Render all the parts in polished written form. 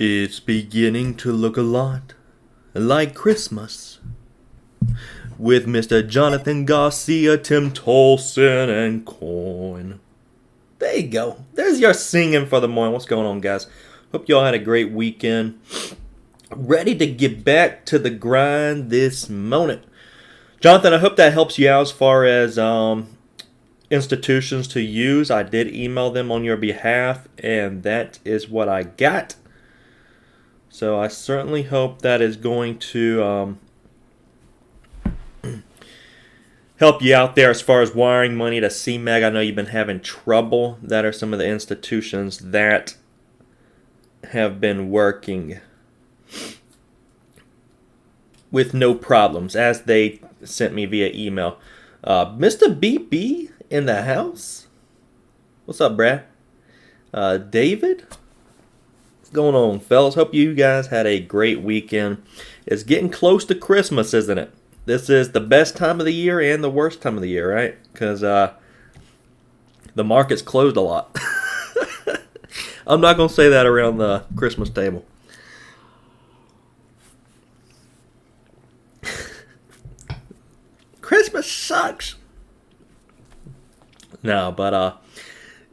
It's beginning to look a lot like Christmas with Mr. Jonathan Garcia, Tim Tolson, and Coin. There you go. There's your singing for the morning. What's going on, guys? Hope y'all had a great weekend. Ready to get back to the grind this morning. Jonathan, I hope that helps you out as far as institutions to use. I did email them on your behalf, and that is what I got. So I certainly hope that is going to help you out there as far as wiring money to CMEG. I know you've been having trouble. That are some of the institutions that have been working with no problems, as they sent me via email. Mr. BB in the house? What's up, Brad? David? What's going on, fellas? Hope you guys had a great weekend. It's getting close to Christmas, isn't it? This is the best time of the year and the worst time of the year, right? Because the market's closed a lot. I'm not going to say that around the Christmas table. Christmas sucks. No, but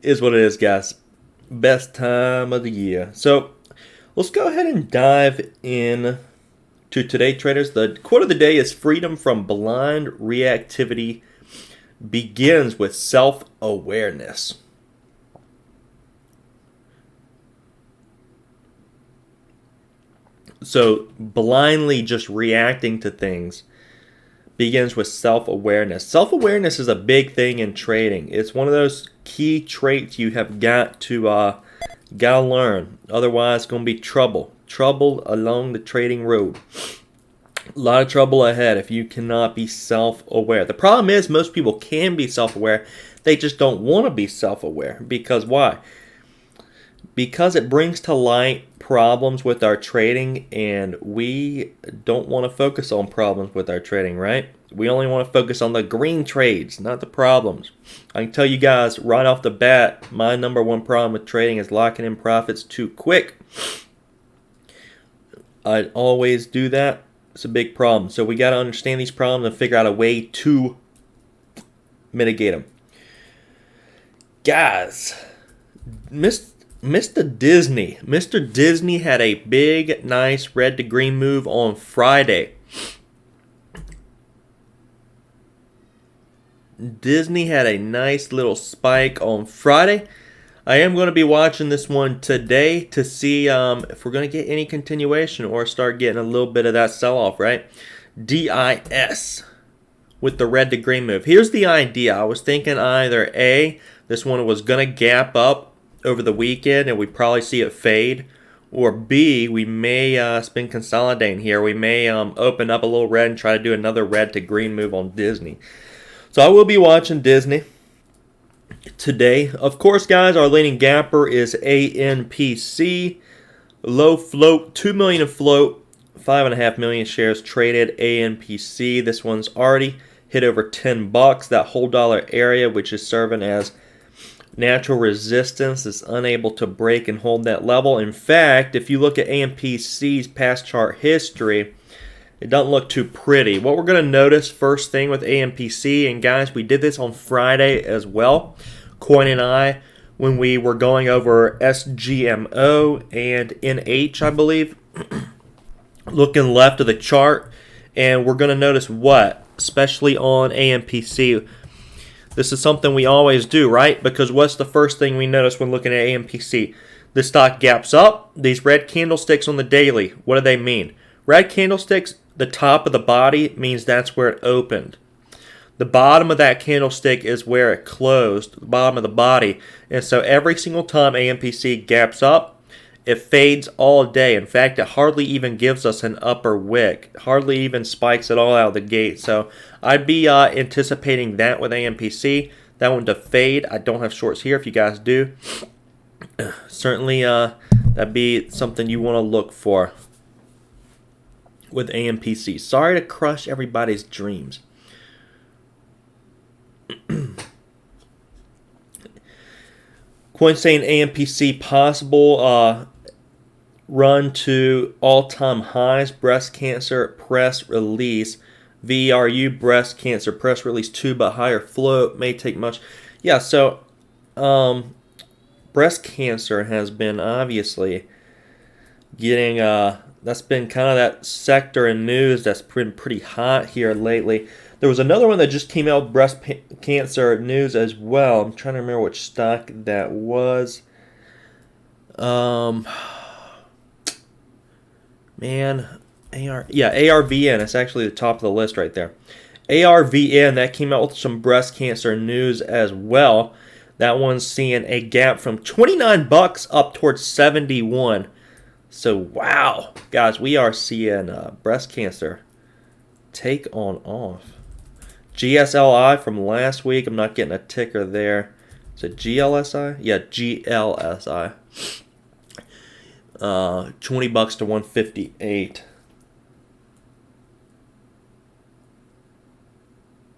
is what it is, guys. Best time of the year. So let's go ahead and dive in to today, traders. The quote of the day is: freedom from blind reactivity begins with self-awareness. So blindly just reacting to things begins with self-awareness. Self-awareness is a big thing in trading. It's one of those key traits you have got to learn. Otherwise, it's going to be trouble along the trading road. A lot of trouble ahead if you cannot be self-aware. The problem is most people can be self-aware. They just don't want to be self-aware. Because why? Because it brings to light problems with our trading, and we don't want to focus on problems with our trading, right? We only want to focus on the green trades, not the problems. I can tell you guys right off the bat, my number one problem with trading is locking in profits too quick. I always do that. It's a big problem. So we got to understand these problems and figure out a way to mitigate them. Guys, Mr. Disney had a big, nice red to green move on Friday. Disney had a nice little spike on Friday. I am going to be watching this one today to see if we're going to get any continuation or start getting a little bit of that sell-off, right? DIS with the red to green move. Here's the idea. I was thinking either A, this one was going to gap up over the weekend and we probably see it fade, or B, we may spin consolidating here. We may open up a little red and try to do another red to green move on Disney. So I will be watching Disney today. Of course, guys, our leading gapper is ANPC. Low float, 2 million in float, 5.5 million shares traded. ANPC, this one's already hit over $10. That whole dollar area, which is serving as natural resistance, is unable to break and hold that level. In fact, if you look at ANPC's past chart history, it doesn't look too pretty. What we're going to notice first thing with ANPC, and guys, we did this on Friday as well, Coin and I, when we were going over SGMO and NH, I believe, looking left of the chart, and we're going to notice what, especially on ANPC. This is something we always do, right? Because what's the first thing we notice when looking at ANPC? The stock gaps up. These red candlesticks on the daily, what do they mean? Red candlesticks, the top of the body means that's where it opened. The bottom of that candlestick is where it closed, the bottom of the body. And so every single time ANPC gaps up, it fades all day. In fact, it hardly even gives us an upper wick. Hardly even spikes at all out of the gate. So I'd be anticipating that with ANPC. That one to fade. I don't have shorts here if you guys do. Certainly that'd be something you want to look for with ANPC. Sorry to crush everybody's dreams. Coin saying ANPC possible run to all-time highs. Breast cancer press release. VERU breast cancer press release 2, but higher float may take much. Yeah, so breast cancer has been obviously getting that's been kind of that sector in news that's been pretty hot here lately. There was another one that just came out with breast cancer news as well. I'm trying to remember which stock that was. Man, ARVN. It's actually the top of the list right there. ARVN, that came out with some breast cancer news as well. That one's seeing a gap from $29 up towards 71. So, wow. Guys, we are seeing breast cancer take on off. GSLI from last week. I'm not getting a ticker there. Is it GLSI? Yeah, GLSI. $20 to 158.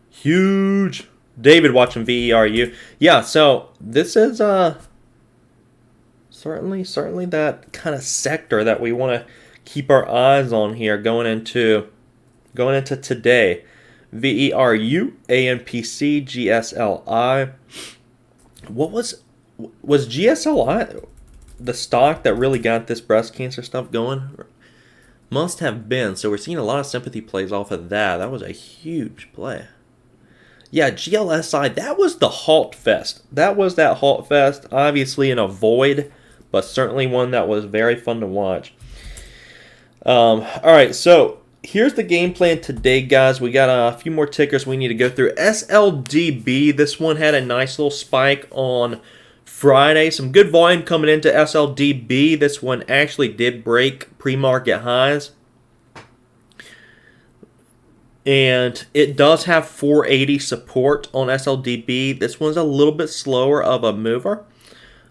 Huge. David watching VERU. Yeah, so this is certainly that kind of sector that we want to keep our eyes on here going into today. VERU, ANPC, GSLI. What was GSLI the stock that really got this breast cancer stuff going? Must have been. So we're seeing a lot of sympathy plays off of that. That was a huge play. Yeah, GLSI, that was the Halt Fest. That was that Halt Fest, obviously in a void, but certainly one that was very fun to watch. All right, so here's the game plan today, guys. We got a few more tickers we need to go through. SLDB, this one had a nice little spike on Friday. Some good volume coming into SLDB. This one actually did break pre-market highs. And it does have 480 support on SLDB. This one's a little bit slower of a mover.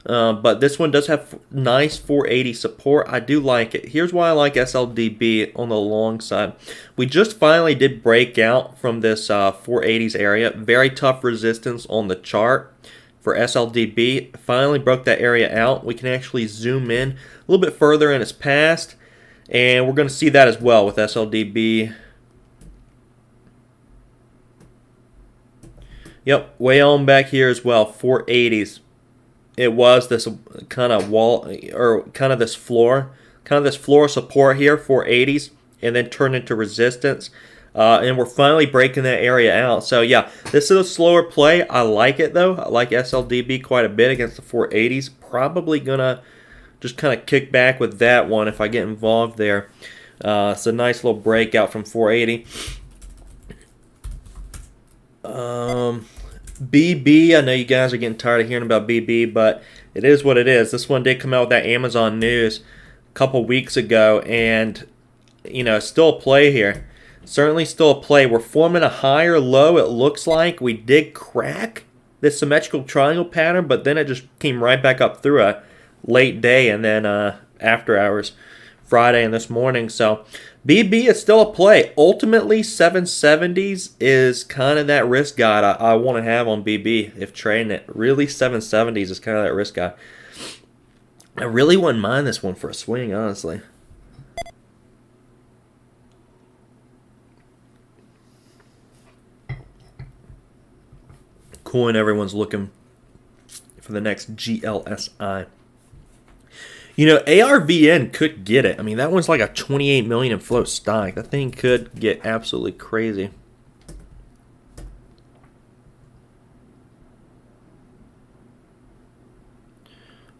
But this one does have nice 480 support. I do like it. Here's why I like SLDB on the long side. We just finally did break out from this 480s area. Very tough resistance on the chart for SLDB. Finally broke that area out. We can actually zoom in a little bit further in its past. And we're going to see that as well with SLDB. Yep, way on back here as well, 480s. It was this kind of wall, or kind of this floor support here, 480s, and then turned into resistance. And we're finally breaking that area out. So yeah, this is a slower play. I like it though. I like SLDB quite a bit against the 480s. Probably gonna just kind of kick back with that one if I get involved there. It's a nice little breakout from 480. BB, I know you guys are getting tired of hearing about BB, but it is what it is. This one did come out with that Amazon news a couple weeks ago, and you know, still a play here. Certainly still a play. We're forming a higher low, it looks like. We did crack this symmetrical triangle pattern, but then it just came right back up through a late day and then after hours Friday and this morning. So BB is still a play. Ultimately, 770s is kind of that risk guide I want to have on BB if trading it. Really, 770s is kind of that risk guide. I really wouldn't mind this one for a swing, honestly. Coin everyone's looking for the next GLSI. You know, ARVN could get it. I mean, that one's like a 28 million in float stock. That thing could get absolutely crazy.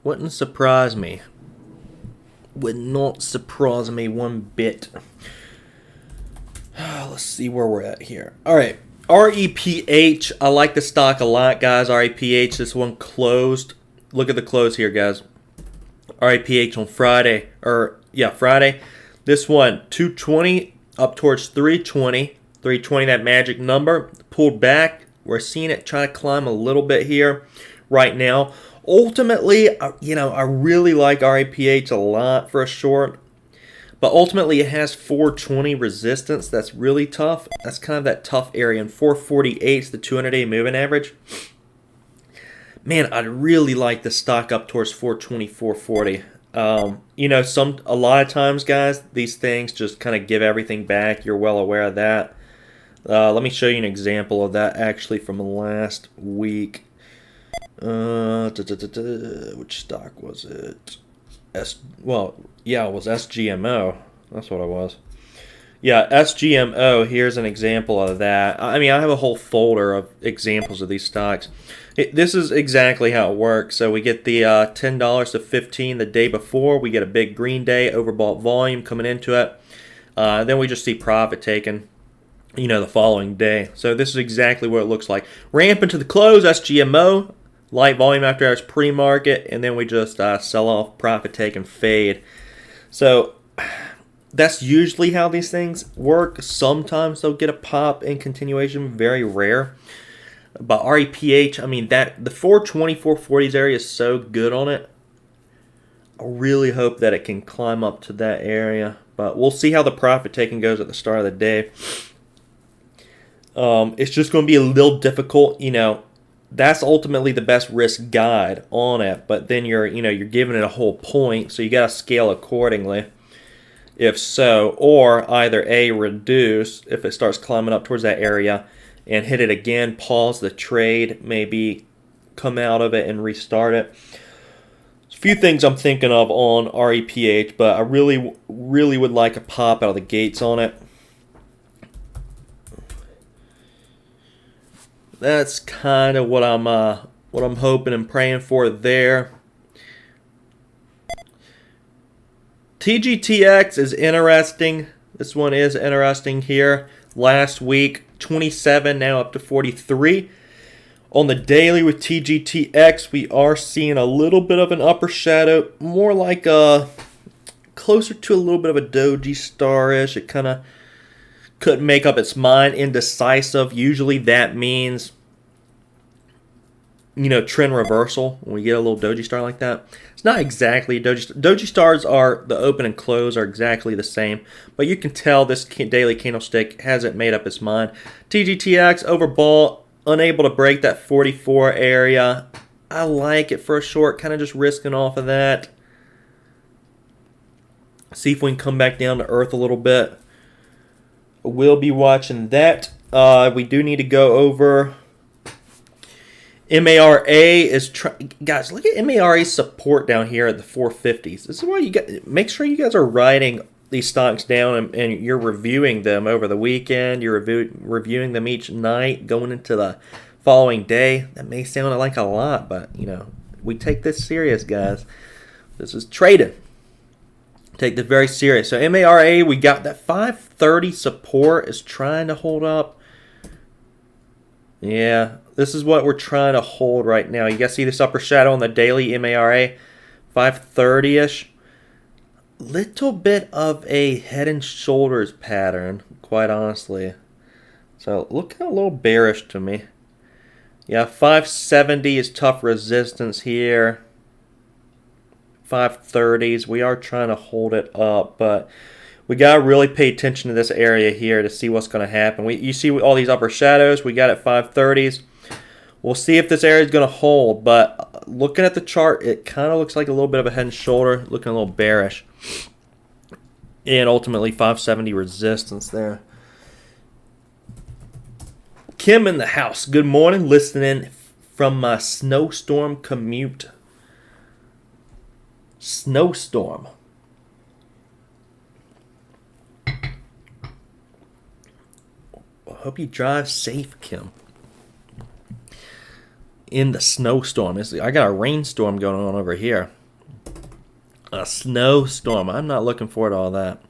Wouldn't surprise me. Would not surprise me one bit. Let's see where we're at here. All right. REPH. I like the stock a lot, guys. REPH. This one closed. Look at the close here, guys. REPH on Friday. Friday. This one, 220 up towards 320. 320, that magic number. Pulled back. We're seeing it try to climb a little bit here right now. Ultimately, I really like REPH a lot for a short. But ultimately, it has 420 resistance. That's really tough. That's kind of that tough area. And 448 is the 200-day moving average. Man, I'd really like the stock up towards 420, 440. You know, a lot of times, guys, these things just kind of give everything back. You're well aware of that. Let me show you an example of that actually from last week. Which stock was it? It was SGMO. That's what it was. Yeah, SGMO, here's an example of that. I mean, I have a whole folder of examples of these stocks. This is exactly how it works. So we get the $10 to 15 the day before. We get a big green day, overbought volume coming into it. Then we just see profit taken, you know, the following day. So this is exactly what it looks like. Ramp into the close, SGMO, light volume after hours pre-market, and then we just sell off, profit taken, fade. So that's usually how these things work. Sometimes they'll get a pop in continuation, very rare. But REPH, I mean, the 420, 440s area is so good on it. I really hope that it can climb up to that area. But we'll see how the profit taking goes at the start of the day. It's just going to be a little difficult, you know. That's ultimately the best risk guide on it. But then you're giving it a whole point, so you got to scale accordingly. If so, or either A, reduce if it starts climbing up towards that area and hit it again, pause the trade, maybe come out of it and restart it. There's a few things I'm thinking of on REPH, but I really would like a pop out of the gates on it. That's kind of what I'm hoping and praying for there. TGTX is interesting. This one is interesting here. Last week, 27, now up to 43. On the daily with TGTX, we are seeing a little bit of an upper shadow, more like closer to a little bit of a doji star-ish. It kind of couldn't make up its mind, indecisive. Usually that means, you know, trend reversal when we get a little doji star like that. It's not exactly doji stars are, the open and close are exactly the same, but you can tell this daily candlestick hasn't made up its mind. TGTX overbought, unable to break that 44 area. I like it for a short, kind of just risking off of that. See if we can come back down to earth a little bit. We'll be watching that. We do need to go over MARA is guys, look at MARA's support down here at the 450s. This is why you got make sure you guys are writing these stocks down and you're reviewing them over the weekend. You're reviewing them each night going into the following day. That may sound like a lot, but you know, we take this serious, guys. This is trading. Take this very serious. So MARA, we got that 530 support is trying to hold up. Yeah, this is what we're trying to hold right now. You guys see this upper shadow on the daily MARA, 530-ish. Little bit of a head and shoulders pattern, quite honestly. So looking a little bearish to me. Yeah, 570 is tough resistance here. 530s, we are trying to hold it up, but we got to really pay attention to this area here to see what's going to happen. You see all these upper shadows we got at 530s. We'll see if this area is going to hold, but looking at the chart, it kind of looks like a little bit of a head and shoulder, looking a little bearish. And ultimately 570 resistance there. Kim in the house, good morning, listening from my snowstorm commute. Snowstorm. Hope you drive safe, Kim. In the snowstorm. I got a rainstorm going on over here. A snowstorm. I'm not looking forward to all that.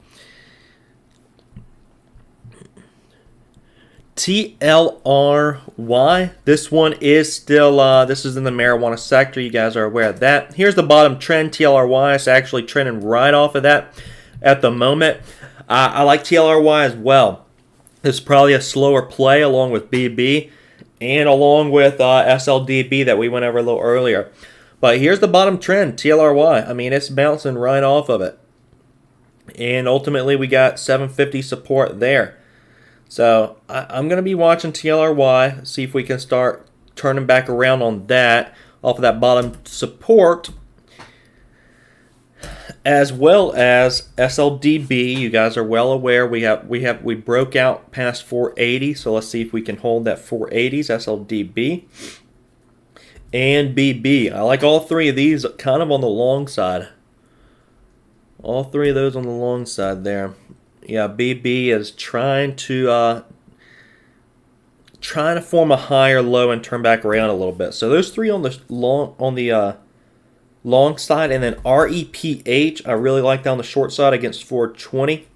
TLRY. This one is still, this is in the marijuana sector. You guys are aware of that. Here's the bottom trend. TLRY is actually trending right off of that at the moment. I like TLRY as well. It's probably a slower play along with BB and along with SLDB that we went over a little earlier. But here's the bottom trend, TLRY. I mean, it's bouncing right off of it. And ultimately, we got 750 support there. So I'm going to be watching TLRY, see if we can start turning back around on that, off of that bottom support. as well as SLDB. You guys are well aware we broke out past 480, so let's see if we can hold that 480s SLDB and BB. I like all three of these kind of on the long side. All three of those on the long side there. Yeah, BB is trying to form a higher low and turn back around a little bit. So those three on the long side, and then REPH, I really like down the short side against 420.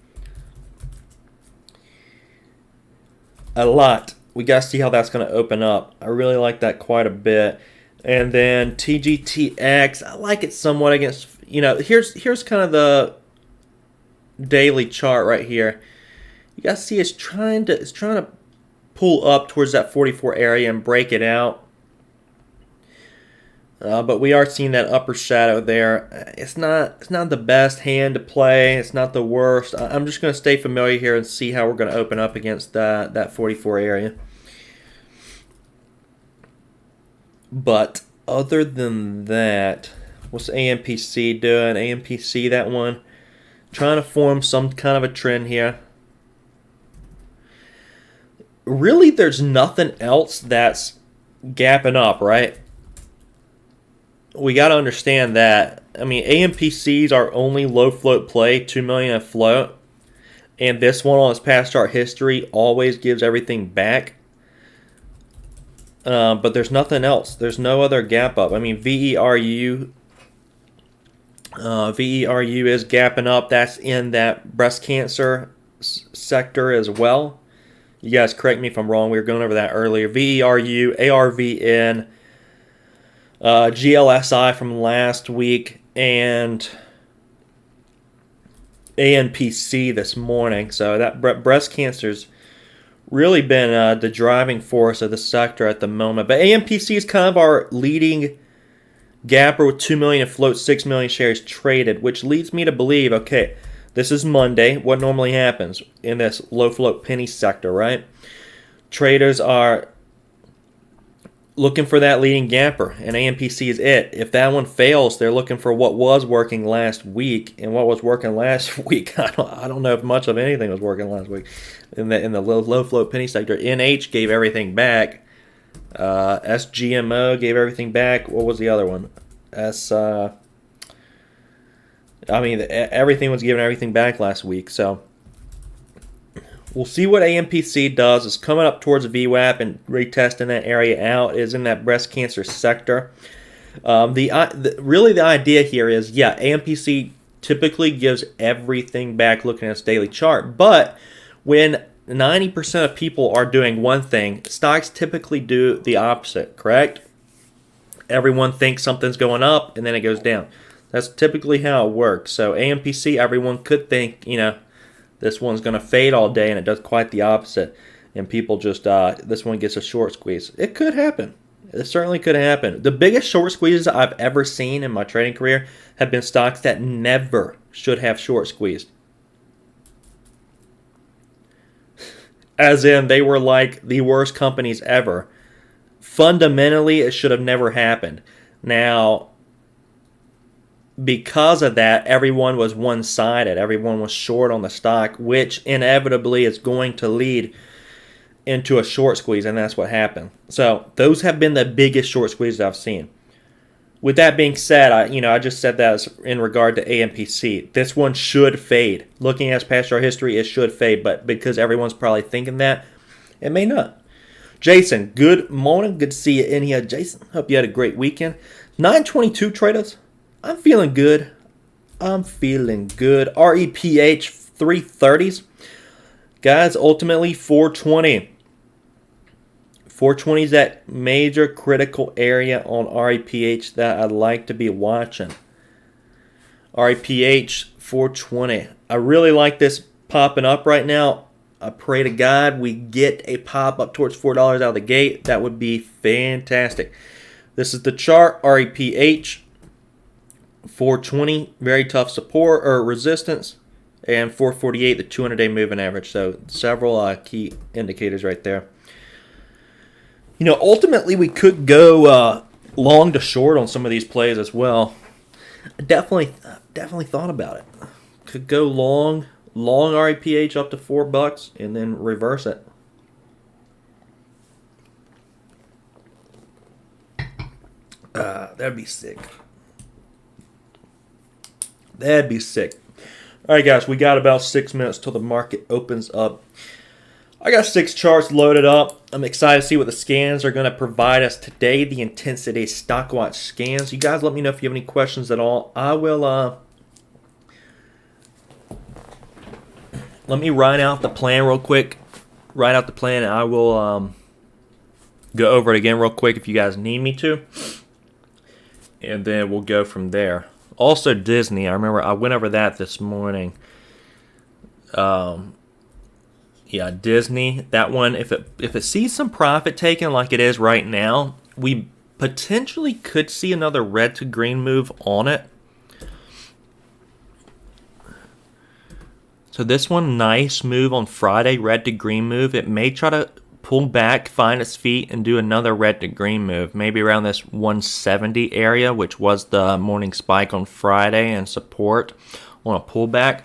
A lot. We got to see how that's going to open up. I really like that quite a bit. And then TGTX, I like it somewhat against, here's kind of the daily chart right here. You guys see it's trying to pull up towards that 44 area and break it out. But we are seeing that upper shadow there. It's not the best hand to play. It's not the worst. I'm just going to stay familiar here and see how we're going to open up against that 44 area. But other than that, what's AMPC doing? AMPC, that one, trying to form some kind of a trend here. Really, there's nothing else that's gapping up, right? We got to understand that. I mean, AMPC's our only low float play, 2 million a float. And this one on its past chart history always gives everything back. But there's nothing else. There's no other gap up. I mean, VERU is gapping up. That's in that breast cancer sector as well. You guys correct me if I'm wrong. We were going over that earlier. VERU, ARVN, GLSI from last week, and ANPC this morning. So that breast cancer's really been the driving force of the sector at the moment. But ANPC is kind of our leading gapper with 2 million afloat, 6 million shares traded, which leads me to believe, okay, this is Monday. What normally happens in this low float penny sector, right? Traders are looking for that leading gapper, and AMPC is it. If that one fails, they're looking for what was working last week, and what was working last week, I don't know if much of anything was working last week in the low float penny sector. NH gave everything back. SGMO gave everything back. What was the other one? Everything was giving everything back last week. So we'll see what AMPC does. It's coming up towards VWAP and retesting that area out. Is in that breast cancer sector. The idea here is, AMPC typically gives everything back looking at its daily chart. But when 90% of people are doing one thing, stocks typically do the opposite, correct? Everyone thinks something's going up, and then it goes down. That's typically how it works. So AMPC, everyone could think, this one's going to fade all day, and it does quite the opposite. And people just, this one gets a short squeeze. It could happen. It certainly could happen. The biggest short squeezes I've ever seen in my trading career have been stocks that never should have short squeezed. As in, they were like the worst companies ever. Fundamentally, it should have never happened. Now, because of that, everyone was one-sided. Everyone was short on the stock, which inevitably is going to lead into a short squeeze, and that's what happened. So those have been the biggest short squeezes I've seen. With that being said, I just said that as in regard to AMPC. This one should fade. Looking at past chart history, it should fade, but because everyone's probably thinking that, it may not. Jason, good morning. Good to see you in here, Jason. Hope you had a great weekend. 922 traders. I'm feeling good. REPH 330s. Guys, ultimately 420. 420 is that major critical area on REPH that I'd like to be watching. REPH 420. I really like this popping up right now. I pray to God we get a pop up towards $4 out of the gate. That would be fantastic. This is the chart, REPH 420, very tough support or resistance, and 448, the 200-day moving average. So several key indicators right there. Ultimately we could go long to short on some of these plays as well. Definitely, definitely thought about it. Could go long REPH up to $4 and then reverse it. That'd be sick. That'd be sick. All right, guys, we got about 6 minutes till the market opens up. I got 6 charts loaded up. I'm excited to see what the scans are going to provide us today. The Intensity Stock Watch scans. You guys let me know if you have any questions at all. I will, let me write out the plan real quick. Write out the plan, and I will go over it again real quick if you guys need me to. And then we'll go from there. Also, Disney. I remember I went over that this morning. Yeah, Disney. That one, if it sees some profit taken like it is right now, we potentially could see another red to green move on it. So this one, nice move on Friday, red to green move. It may try to pull back, find its feet, and do another red to green move. Maybe around this 170 area, which was the morning spike on Friday, and support on a pullback.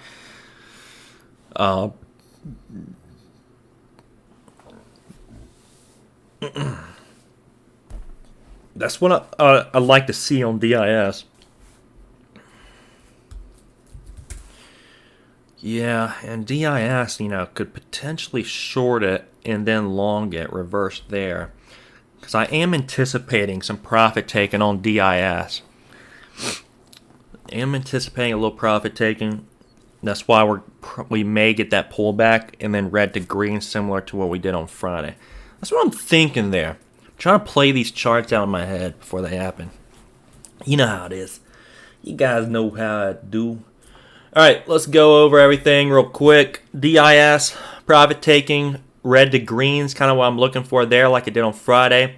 That's what I like to see on DIS. Yeah, and DIS, could potentially short it and then long it, reverse there. Because I am anticipating some profit taken on DIS. I am anticipating a little profit taking. That's why we may get that pullback and then red to green, similar to what we did on Friday. That's what I'm thinking there. I'm trying to play these charts out in my head before they happen. You know how it is. You guys know how I do. All right, let's go over everything real quick. DIS, profit taking, red to greens, kind of what I'm looking for there, like it did on Friday.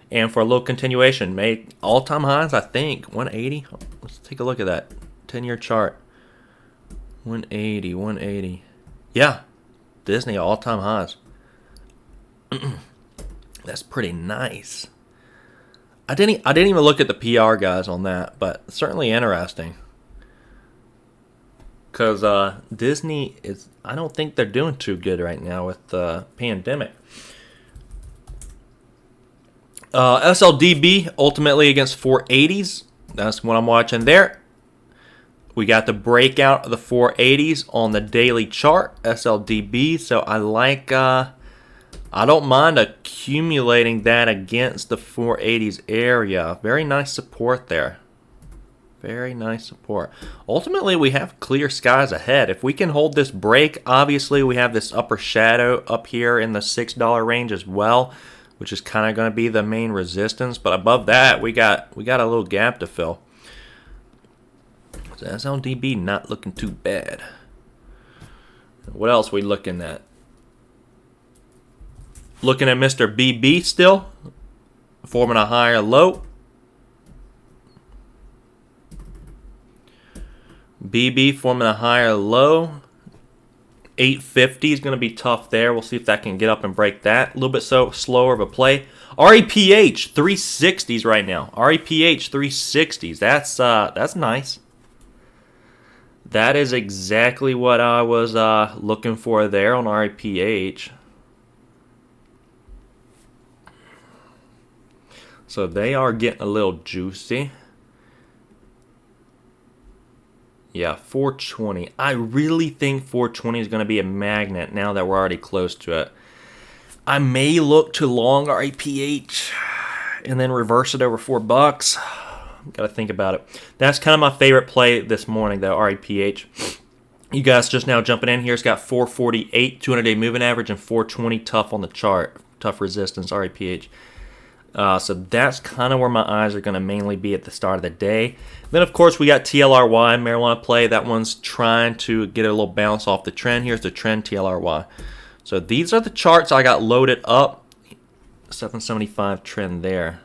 And for a little continuation, made all-time highs, I think, 180. Let's take a look at that 10-year chart. 180. Yeah, Disney all-time highs. That's pretty nice. I didn't even look at the PR guys on that, but certainly interesting. Because Disney is, I don't think they're doing too good right now with the pandemic. SLDB ultimately against 480s. That's what I'm watching there. We got the breakout of the 480s on the daily chart, SLDB. So I like, I don't mind accumulating that against the 480s area. Very nice support there. Very nice support. Ultimately, we have clear skies ahead. If we can hold this break, obviously we have this upper shadow up here in the $6 range as well, which is kind of going to be the main resistance. But above that, we got a little gap to fill. So SLDB not looking too bad. What else we looking at? Looking at Mr. BB still, forming a higher low. BB forming a higher low. 850 is going to be tough there. We'll see if that can get up and break that. A little bit slower of a play. REPH 360s right now. REPH 360s. That's nice. That is exactly what I was looking for there on REPH. So they are getting a little juicy. Yeah, 420. I really think 420 is going to be a magnet now that we're already close to it. I may look to long REPH and then reverse it over $4. Got to think about it. That's kind of my favorite play this morning, though, REPH. You guys just now jumping in here. It's got 448, 200-day moving average, and 420 tough on the chart. Tough resistance, REPH. So that's kind of where my eyes are going to mainly be at the start of the day. Then, of course, we got TLRY, marijuana play. That one's trying to get a little bounce off the trend. Here's the trend TLRY. So these are the charts I got loaded up. 775 trend there.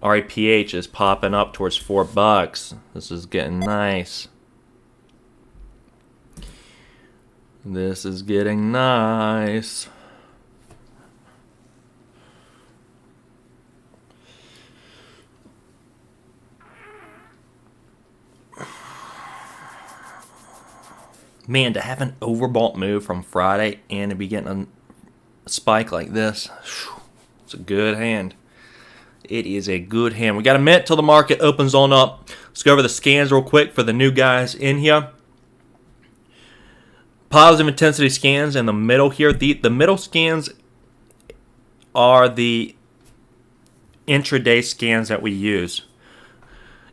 REPH is popping up towards $4. This is getting nice. This is getting nice. Man, to have an overbought move from Friday and to be getting a spike like this, it's a good hand. It is a good hand. We got a minute till the market opens on up. Let's go over the scans real quick for the new guys in here. Positive intensity scans in the middle here. The middle scans are the intraday scans that we use.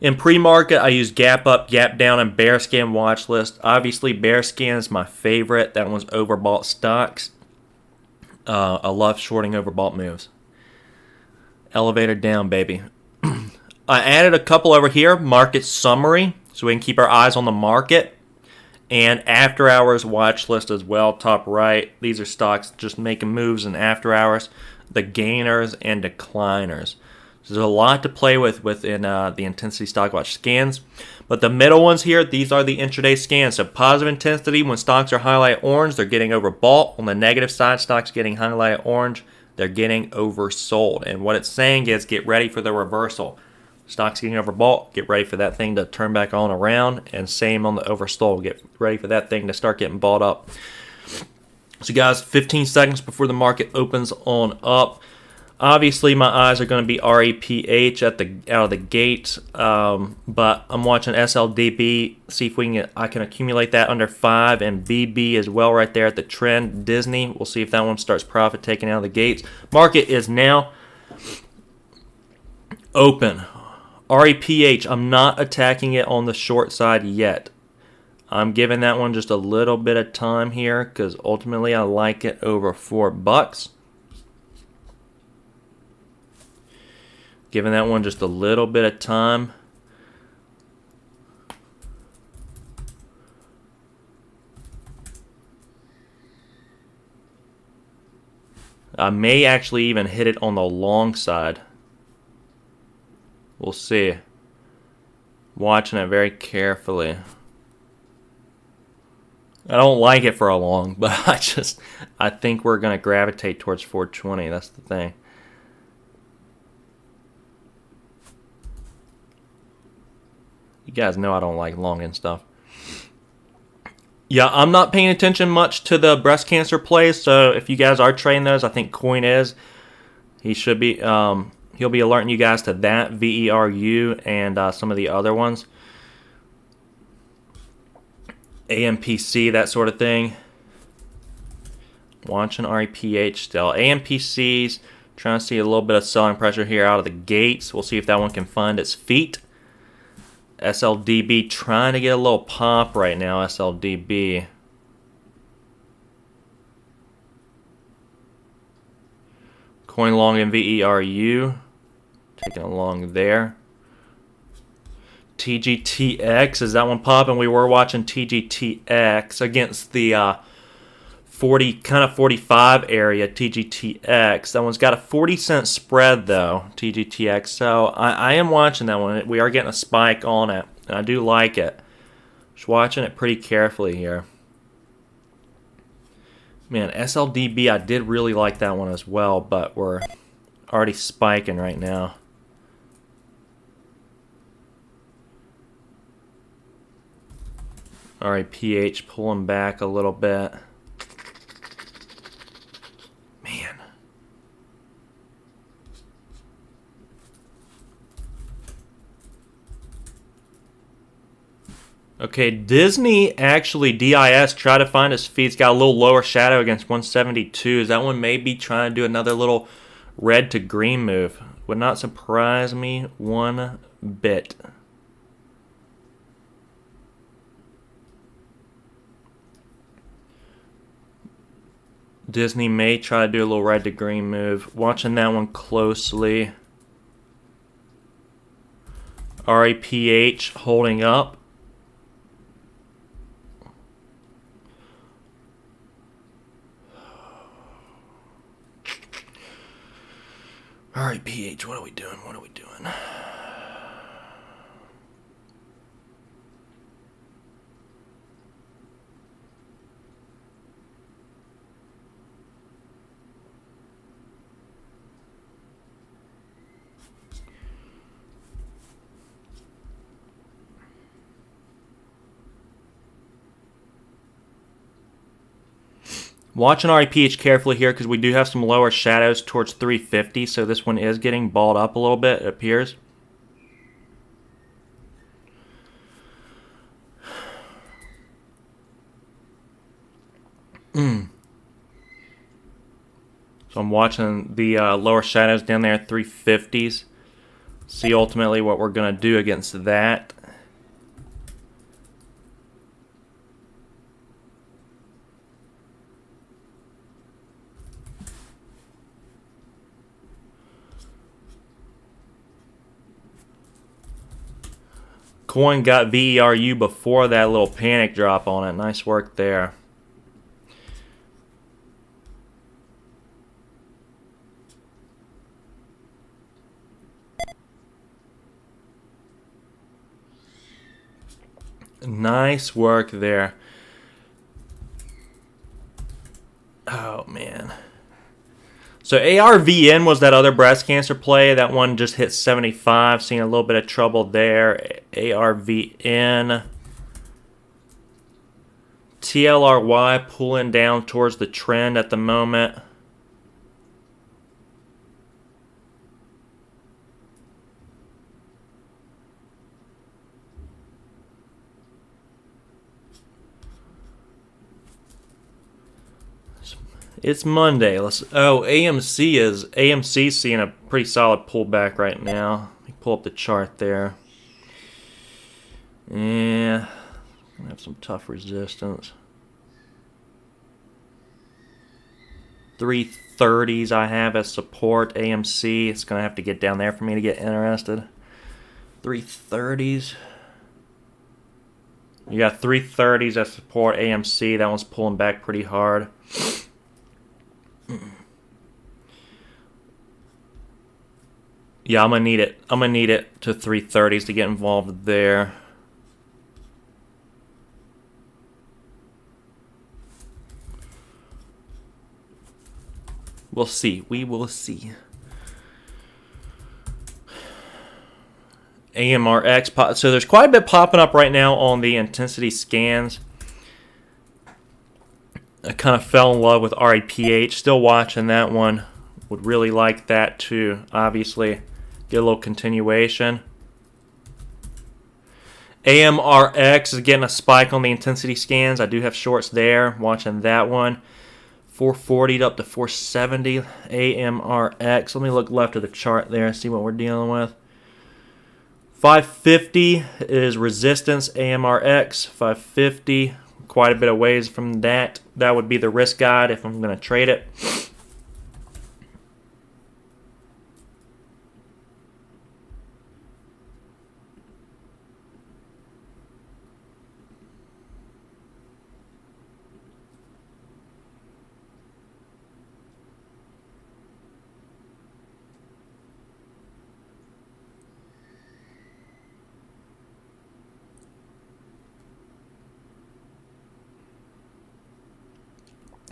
In pre-market, I use gap up, gap down, and bear scan watch list. Obviously, bear scan is my favorite. That one's overbought stocks. I love shorting overbought moves. Elevator down, baby. I added a couple over here, market summary, so we can keep our eyes on the market. And after hours watch list as well, top right. These are stocks just making moves in after hours. The gainers and decliners. So there's a lot to play with within the intensity stock watch scans. But the middle ones here, these are the intraday scans. So positive intensity, when stocks are highlighted orange, they're getting overbought. On the negative side, stocks getting highlighted orange, they're getting oversold. And what it's saying is get ready for the reversal. Stocks getting overbought, get ready for that thing to turn back on around. And same on the oversold, get ready for that thing to start getting bought up. So guys, 15 seconds before the market opens on up. Obviously, my eyes are going to be REPH out of the gate, but I'm watching SLDB, see if I can accumulate that under 5, and BB as well right there at the trend. Disney, we'll see if that one starts profit taking out of the gates. Market is now open. REPH, I'm not attacking it on the short side yet. I'm giving that one just a little bit of time here because ultimately I like it over $4. Giving that one just a little bit of time. I may actually even hit it on the long side. We'll see. Watching it very carefully. I don't like it for a long, but I think we're going to gravitate towards 420. That's the thing. You guys know I don't like long and stuff. Yeah, I'm not paying attention much to the breast cancer plays, so if you guys are trading those, I think Coin is. He should be. He'll be alerting you guys to that, VERU, and some of the other ones. AMPC, that sort of thing. Watching REPH still. AMPC's trying to see a little bit of selling pressure here out of the gates. We'll see if that one can find its feet. SLDB trying to get a little pop right now, SLDB. Coin long in VERU. Taking a long there. TGTX, is that one popping? We were watching TGTX against the 40, kind of 45 area, TGTX. That one's got a 40-cent spread, though, TGTX. So I am watching that one. We are getting a spike on it, and I do like it. Just watching it pretty carefully here. Man, SLDB, I did really like that one as well, but we're already spiking right now. All right, PH pulling back a little bit. Man. Okay, Disney actually, DIS, tried to find his feet. It's got a little lower shadow against 172. That one may be trying to do another little red to green move. Would not surprise me one bit. Disney may try to do a little red to green move. Watching that one closely. REPH holding up. REPH, what are we doing? What are we doing? Watching REPH carefully here because we do have some lower shadows towards 350, so this one is getting balled up a little bit, it appears. So I'm watching the lower shadows down there at 350s. See ultimately what we're going to do against that. Coin got VERU before that little panic drop on it. Nice work there. Nice work there. Oh, man. So ARVN was that other breast cancer play. That one just hit 75. Seeing a little bit of trouble there. ARVN. TLRY pulling down towards the trend at the moment. It's Monday. AMC seeing a pretty solid pullback right now. Let me pull up the chart there. Yeah, gonna have some tough resistance. 330s I have as support. AMC. It's gonna have to get down there for me to get interested. 330s. You got 330s as support. AMC. That one's pulling back pretty hard. Yeah, I'm gonna need it. I'm gonna need it to 330s to get involved there. We'll see. We will see. AMRX. So there's quite a bit popping up right now on the intensity scans. I kind of fell in love with REPH. Still watching that one. Would really like that to obviously get a little continuation. AMRX is getting a spike on the intensity scans. I do have shorts there. Watching that one. 440 up to 470. AMRX. Let me look left of the chart there and see what we're dealing with. 550 is resistance. AMRX. 550. Quite a bit of ways from that. That would be the risk guide if I'm going to trade it.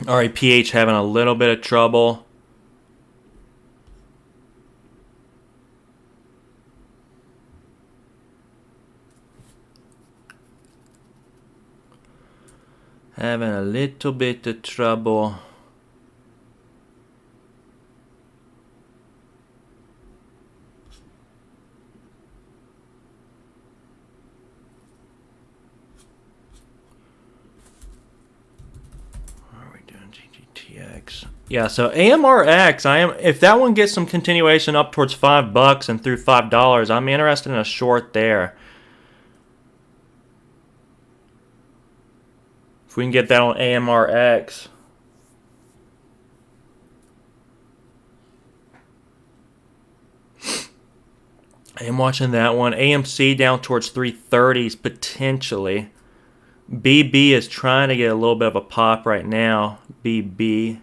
REPH having a little bit of trouble. Having a little bit of trouble. Yeah, so AMRX, if that one gets some continuation up towards $5 and through $5, I'm interested in a short there. If we can get that on AMRX. I am watching that one. AMC down towards 330s potentially. BB is trying to get a little bit of a pop right now. BB.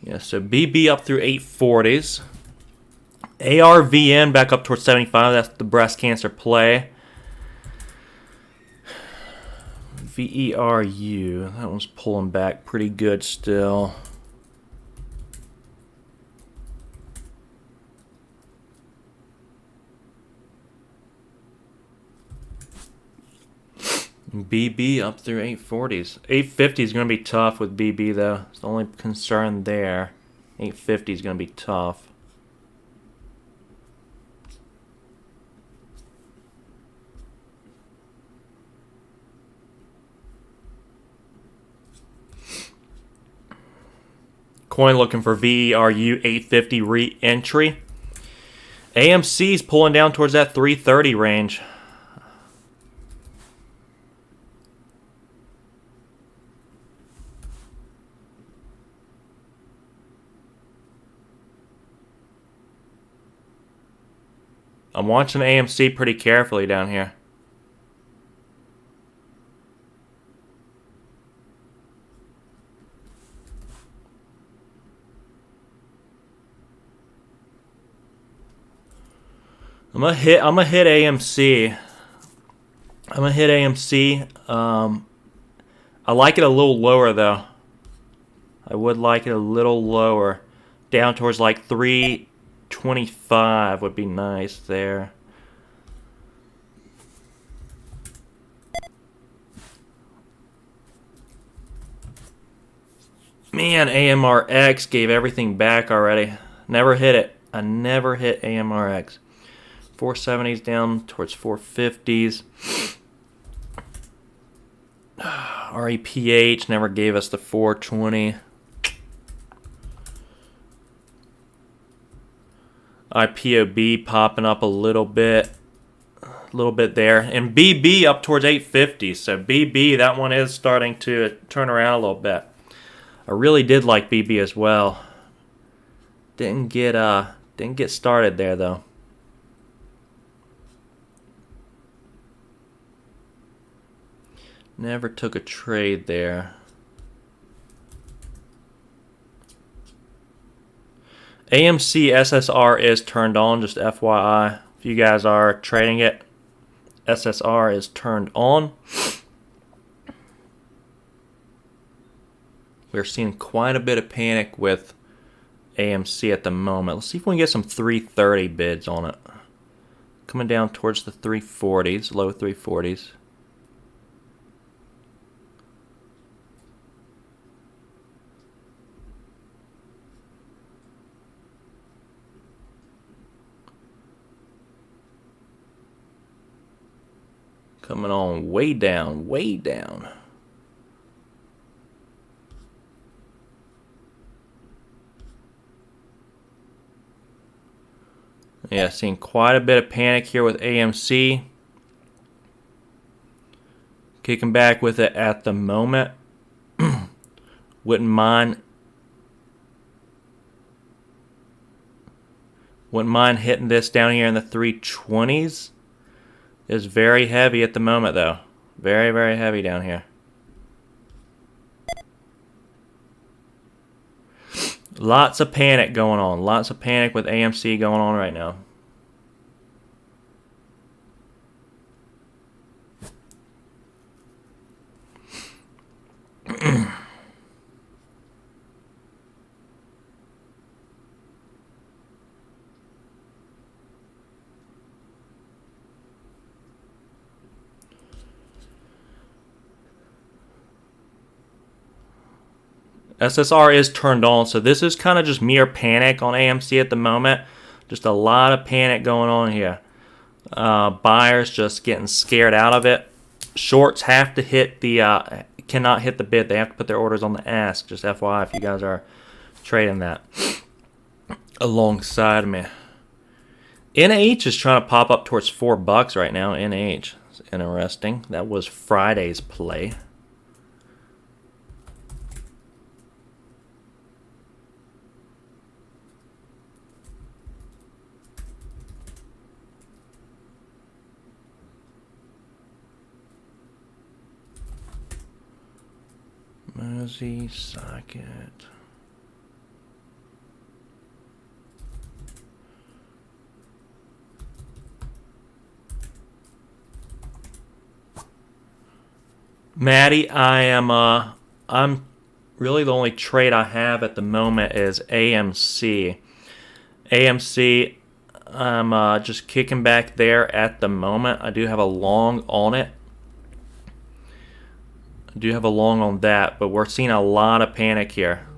Yeah, so BB up through 840s. ARVN back up towards 75. That's the breast cancer play. VERU. That one's pulling back pretty good still. BB up through 840s. 850 is going to be tough with BB though. It's the only concern there. 850 is going to be tough. Coin looking for VERU 850 re-entry. AMC's pulling down towards that 330 range. I'm watching AMC pretty carefully down here. I'm gonna hit AMC. I'm gonna hit AMC. I like it a little lower though. I would like it a little lower, down towards like 325 would be nice there. Man, AMRX gave everything back already. Never hit it. I never hit AMRX. 470s down towards 450s. REPH never gave us the 420. IPOB popping up a little bit there. And BB up towards 850. So BB, that one is starting to turn around a little bit. I really did like BB as well. Didn't get started there though. Never took a trade there. AMC SSR is turned on, just FYI. If you guys are trading it, SSR is turned on. We're seeing quite a bit of panic with AMC at the moment. Let's see if we can get some 330 bids on it. Coming down towards the 340s, low 340s. Coming on way down, way down. Yeah, seeing quite a bit of panic here with AMC. Kicking back with it at the moment. Wouldn't mind hitting this down here in the 320s. It's very heavy at the moment though. Very, very heavy down here. Lots of panic going on. Lots of panic with AMC going on right now. SSR is turned on, so this is kind of just mere panic on AMC at the moment. Just a lot of panic going on here. Buyers just getting scared out of it. Shorts have to hit the cannot hit the bid. They have to put their orders on the ask. Just FYI, if you guys are trading that alongside me. NH is trying to pop up towards $4 right now. NH, it's interesting. That was Friday's play. Mosey socket. Maddie, I'm really the only trade I have at the moment is AMC. AMC, I'm just kicking back there at the moment. I do have a long on it. I do have a long on that, but we're seeing a lot of panic here.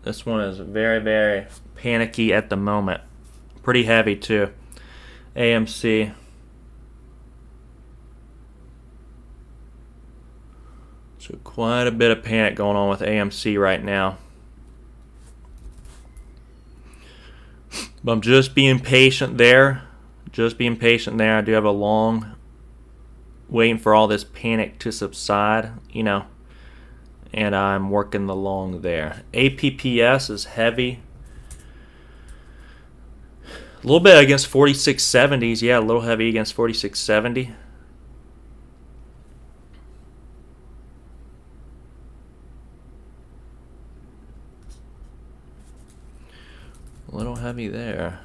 This one is very, very panicky at the moment. Pretty heavy too. AMC. So quite a bit of panic going on with AMC right now. But I'm just being patient there. Just being patient there. I do have a long waiting for all this panic to subside, and I'm working the long there. APPS is heavy. A little bit against 4670s. Yeah, a little heavy against 4670. A little heavy there.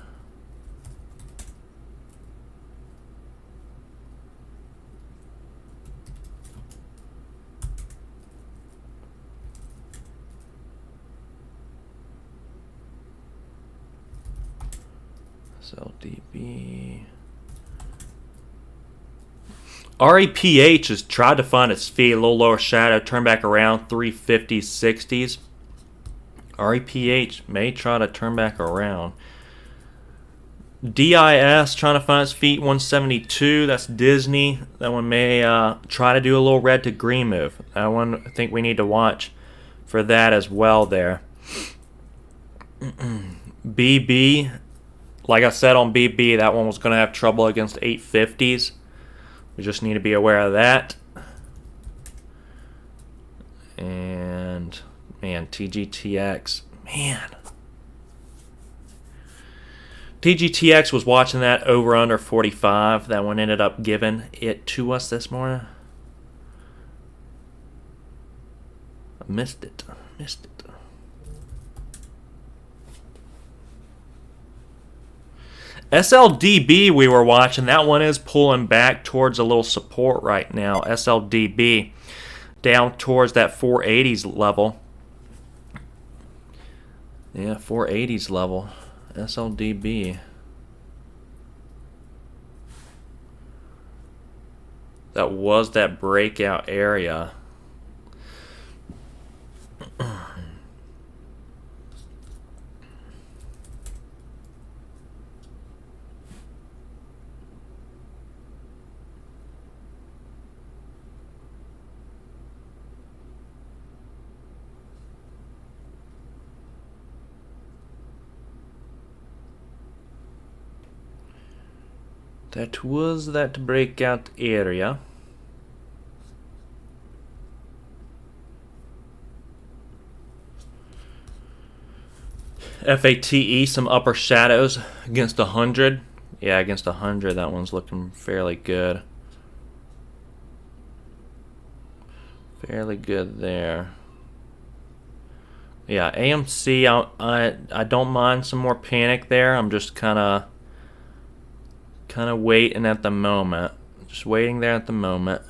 SLDB. REPH has tried to find its feet, a little lower shadow, turn back around, 350s, 60s. REPH may try to turn back around. DIS trying to find its feet, 172. That's Disney. That one may try to do a little red to green move. That one I think we need to watch for that as well there. BB, like I said on BB, that one was going to have trouble against 850s. We just need to be aware of that. And man, TGTX. Man. TGTX was watching that over under 45. That one ended up giving it to us this morning. I missed it. SLDB we were watching. That one is pulling back towards a little support right now. SLDB down towards that 480s level. Yeah, 480s level. SLDB. That was that breakout area. That was that breakout area. FATE, some upper shadows against 100. Yeah, against 100, that one's looking fairly good. Fairly good there. Yeah, AMC, I don't mind some more panic there. I'm just kind of waiting at the moment. Just waiting there at the moment.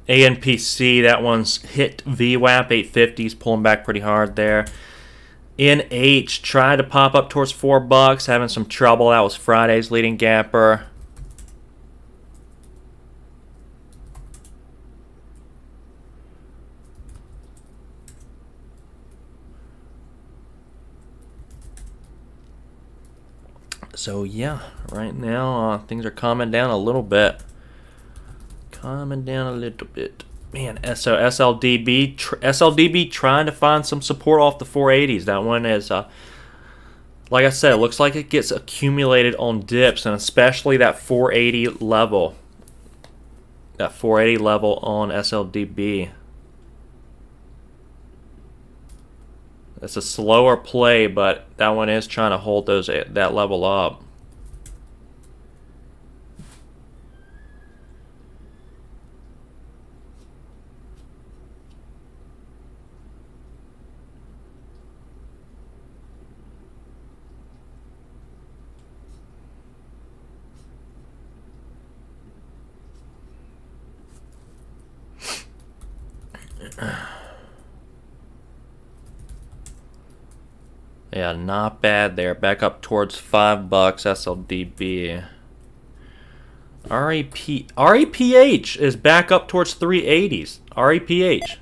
ANPC, that one's hit VWAP 850s, pulling back pretty hard there. NH tried to pop up towards $4, having some trouble. That was Friday's leading gapper. So yeah, right now things are calming down a little bit. Man, so SLDB trying to find some support off the 480s. That one is, like I said, it looks like it gets accumulated on dips, and especially that 480 level. That 480 level on SLDB. It's a slower play, but that one is trying to hold that level up. Yeah, not bad there. Back up towards $5 SLDB. REPH is back up towards 380s. REPH.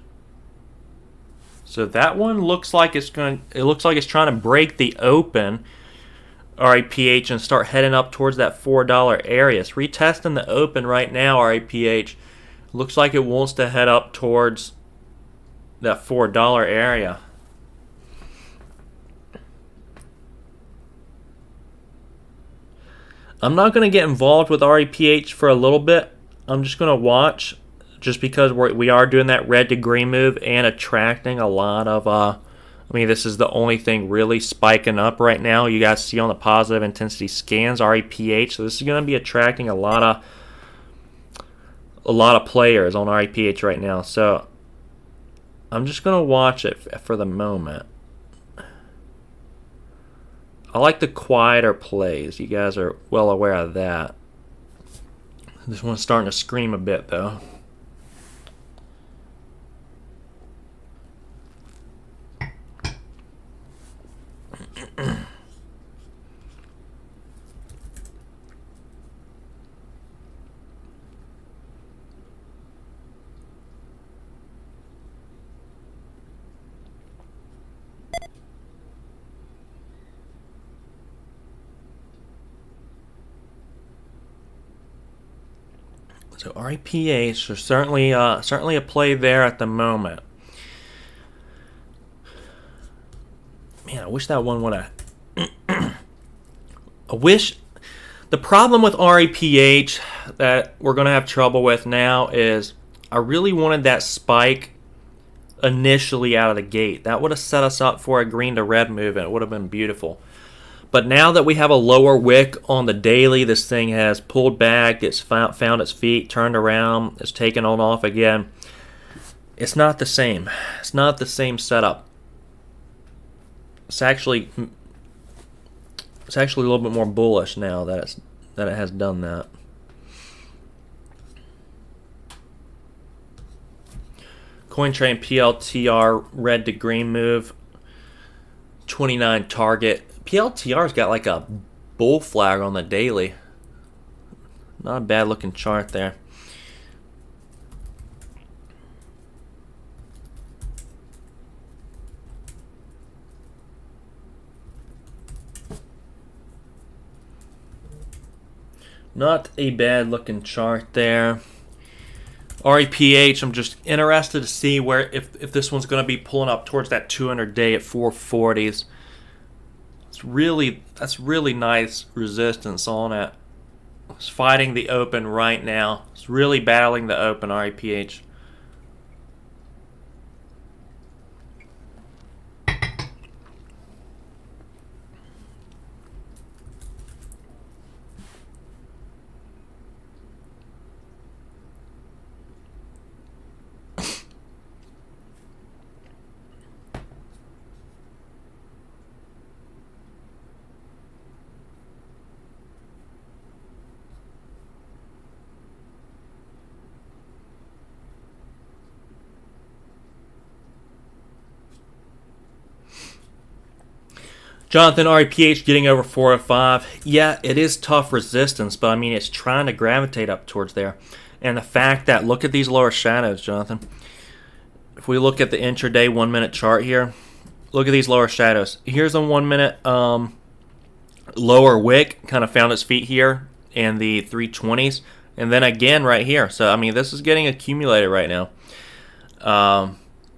So that one looks like it's trying to break the open REPH and start heading up towards that $4 area. It's retesting the open right now. REPH looks like it wants to head up towards that $4 area. I'm not going to get involved with REPH for a little bit. I'm just going to watch, just because we are doing that red to green move and attracting a lot of, this is the only thing really spiking up right now. You guys see on the positive intensity scans, REPH. So this is going to be attracting a lot of players on REPH right now. So I'm just going to watch it for the moment. I like the quieter plays. You guys are well aware of that. This one's starting to scream a bit, though. So REPH is certainly a play there at the moment. Man, I wish that one would have. The problem with REPH that we're going to have trouble with now is I really wanted that spike initially out of the gate. That would have set us up for a green to red move, and it would have been beautiful. But now that we have a lower wick on the daily, this thing has pulled back, it's found its feet, turned around, it's taken on off again. It's not the same. It's not the same setup. It's actually a little bit more bullish now that it has done that. CoinTrain PLTR red to green move, 29 target. PLTR's got like a bull flag on the daily. Not a bad looking chart there. Not a bad looking chart there. REPH, I'm just interested to see where if this one's going to be pulling up towards that 200-day at 440s. That's really nice resistance on it. It's fighting the open right now. It's really battling the open, REPH. Jonathan, REPH getting over 405. Yeah, it is tough resistance, but it's trying to gravitate up towards there. And the fact that, look at these lower shadows, Jonathan. If we look at the intraday 1 minute chart here, look at these lower shadows. Here's a 1 minute lower wick, kind of found its feet here in the 320s. And then again right here. So, this is getting accumulated right now.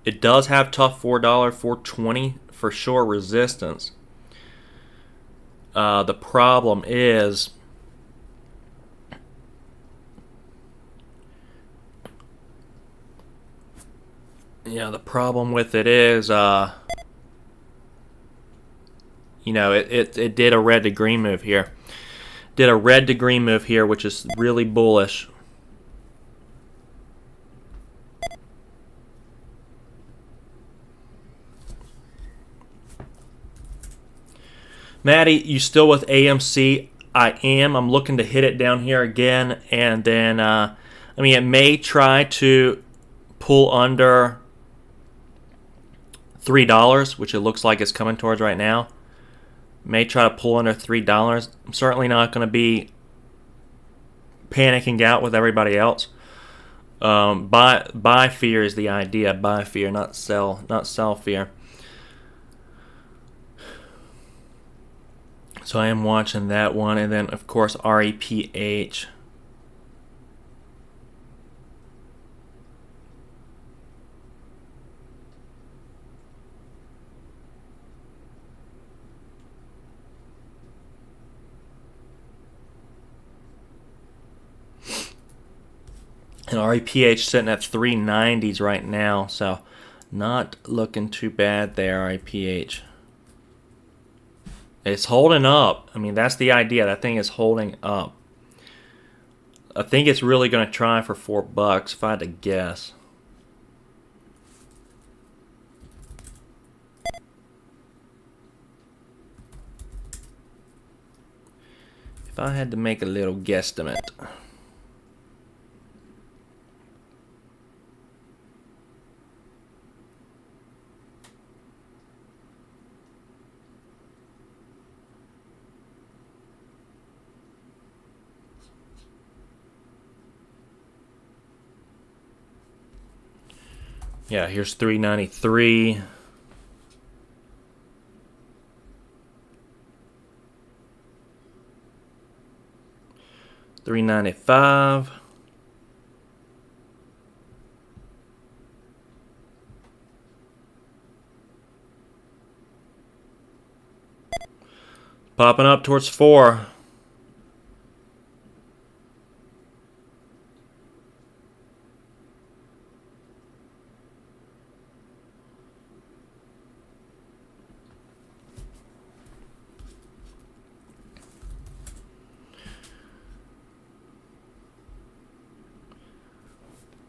It does have tough $4, $4.20 for sure resistance. The problem is the problem with it is it did a red to green move here. Did a red to green move here, which is really bullish. Maddie, you still with AMC? I am. I'm looking to hit it down here again, and then it may try to pull under $3, which it looks like it's coming towards right now. May try to pull under $3. I'm certainly not going to be panicking out with everybody else. Buy fear is the idea. Buy fear, not sell fear. So I am watching that one, and then of course REPH. And REPH sitting at 390s right now, so not looking too bad there, REPH. It's holding up. I mean, that's the idea. That thing is holding up. I think it's really going to try for $4 if I had to guess. If I had to make a little guesstimate. Yeah, here's 393. $395. Popping up towards 4.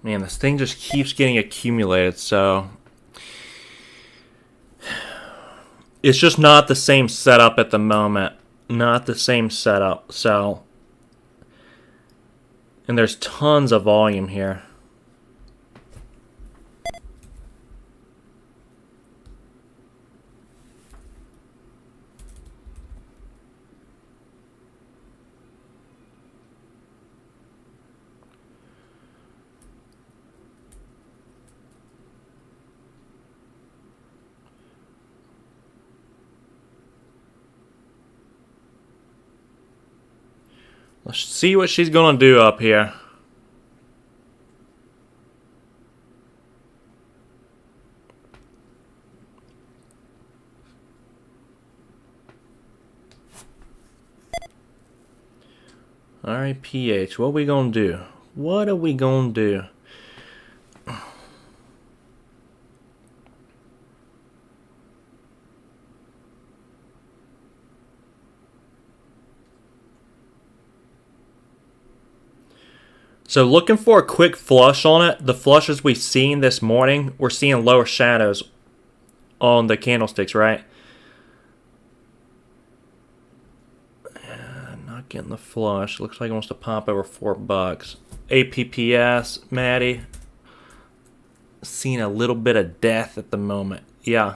Man, this thing just keeps getting accumulated, so it's just not the same setup at the moment. Not the same setup, so, and there's tons of volume here. Let's see what she's going to do up here. Alright, PH, what are we going to do? What are we going to do? So looking for a quick flush on it. The flushes we've seen this morning, we're seeing lower shadows on the candlesticks, right? Not getting the flush. Looks like it wants to pop over $4. APPS, Maddie. Seeing a little bit of death at the moment. Yeah.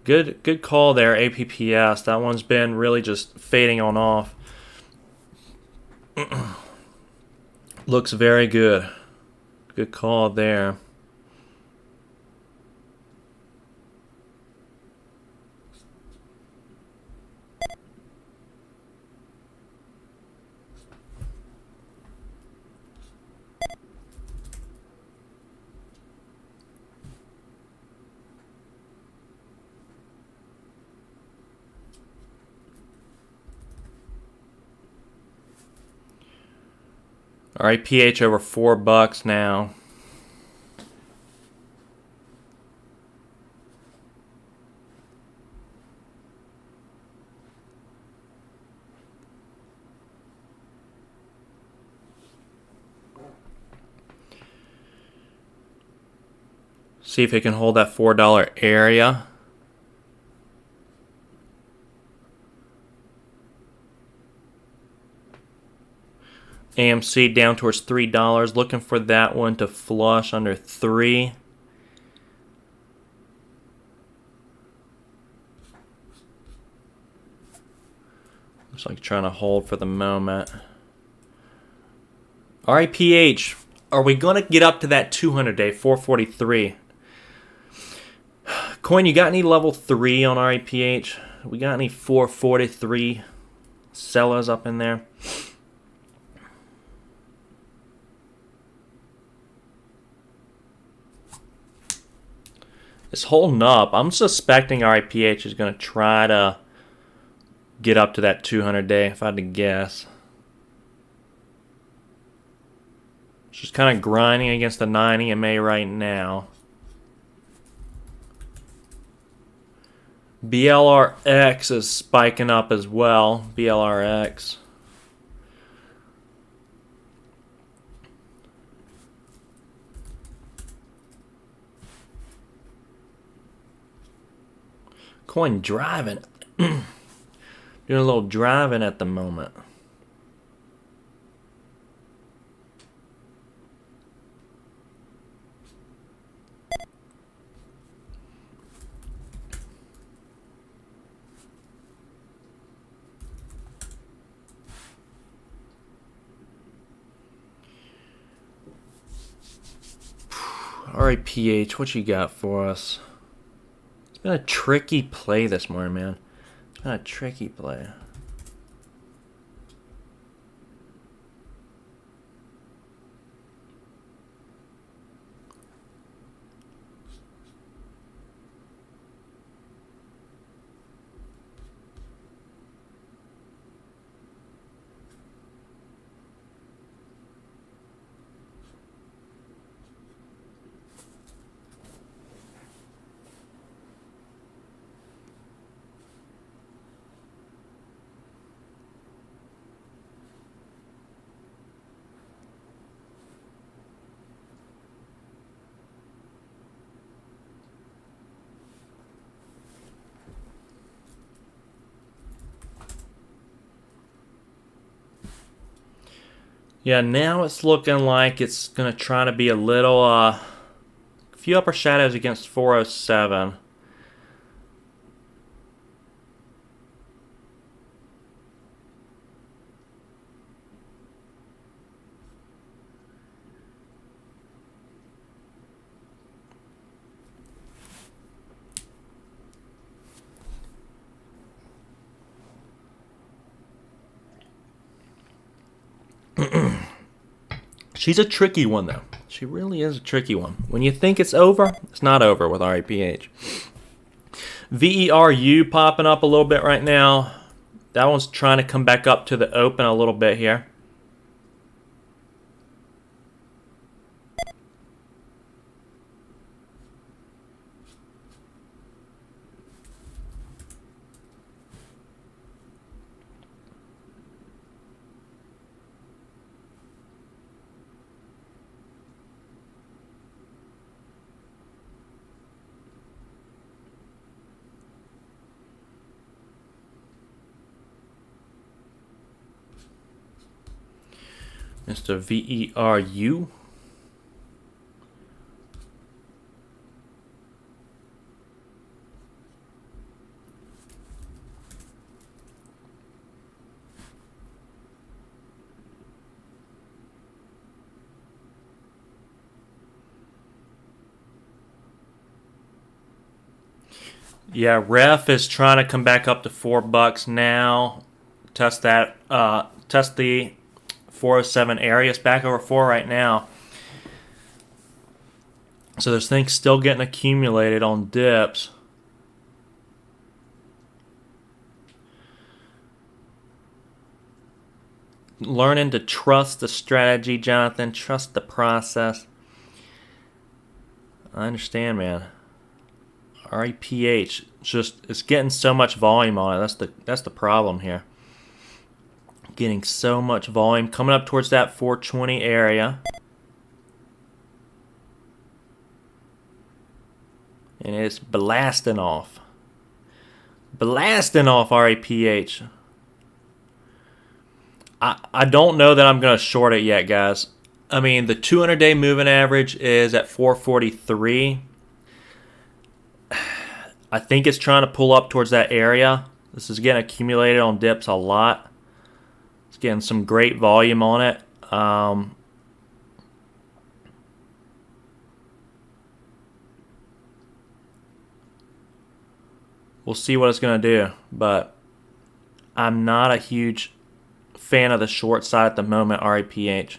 Good call there, APPS. That one's been really just fading on off. Looks very good. Good call there. All right, PH over $4 now. See if it can hold that $4 area. AMC down towards $3. Looking for that one to flush under 3. Looks like trying to hold for the moment. RIPH, are we going to get up to that 200-day, 443? Coin, you got any level 3 on RIPH? We got any 443 sellers up in there? It's holding up. I'm suspecting RIPH is going to try to get up to that 200-day, if I had to guess. It's just kind of grinding against the 9 EMA right now. BLRX is spiking up as well. BLRX. Coin driving. Doing a little driving at the moment. Alright, PH, what you got for us? It's been a tricky play this morning, man. It's been a tricky play. Yeah, now it's looking like it's going to try to be a little, few upper shadows against 407. She's a tricky one, though. She really is a tricky one. When you think it's over, it's not over with RIPH. VERU popping up a little bit right now. That one's trying to come back up to the open a little bit here. Mr. VERU. Yeah, ref is trying to come back up to $4 now. Test that. Test the 407 area. It's back over 4 right now. So there's things still getting accumulated on dips. Learning to trust the strategy, Jonathan. Trust the process. I understand, man. RIPH, it's getting so much volume on it. That's the problem here. Getting so much volume coming up towards that 420 area. And it's blasting off. Blasting off RIPH. I don't know that I'm going to short it yet, guys. I mean, the 200-day moving average is at 443. I think it's trying to pull up towards that area. This is getting accumulated on dips a lot. It's getting some great volume on it. We'll see what it's going to do, but I'm not a huge fan of the short side at the moment, REPH.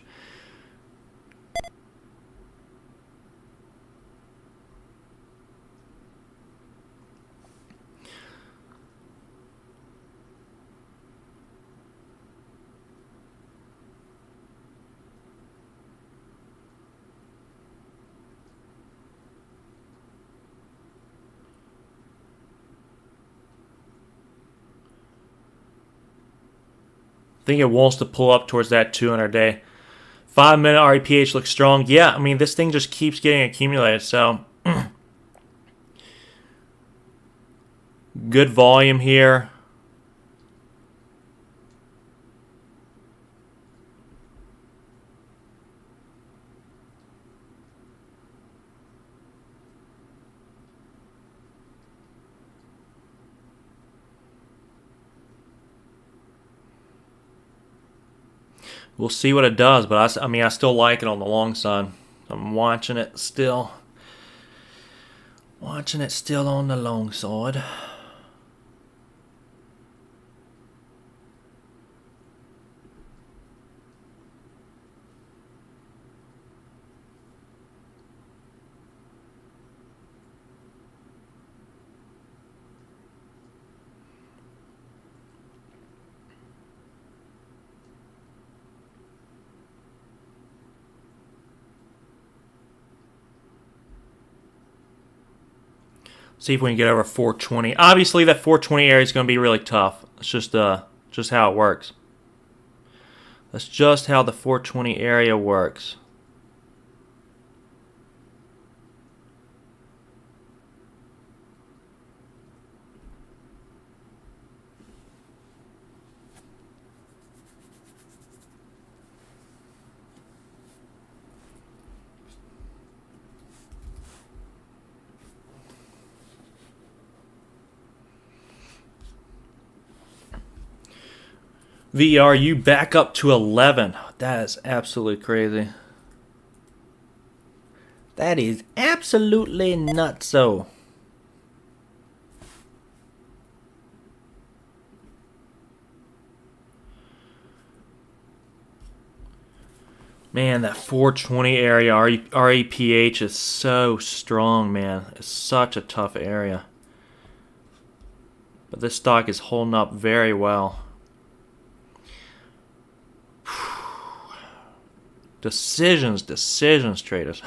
I think it wants to pull up towards that 200-day. 5-minute REPH looks strong. Yeah, I mean, this thing just keeps getting accumulated. So, good volume here. We'll see what it does, but I mean, I still like it on the long side. I'm watching it still. Watching it still on the long side. See if we can get over 420. Obviously, that 420 area is going to be really tough. It's just how it works. That's just how the 420 area works. VRU back up to 11. That is absolutely crazy. That is absolutely nutso. Man, that 420 area, REPH is so strong, man. It's such a tough area. But this stock is holding up very well. Decisions, traders.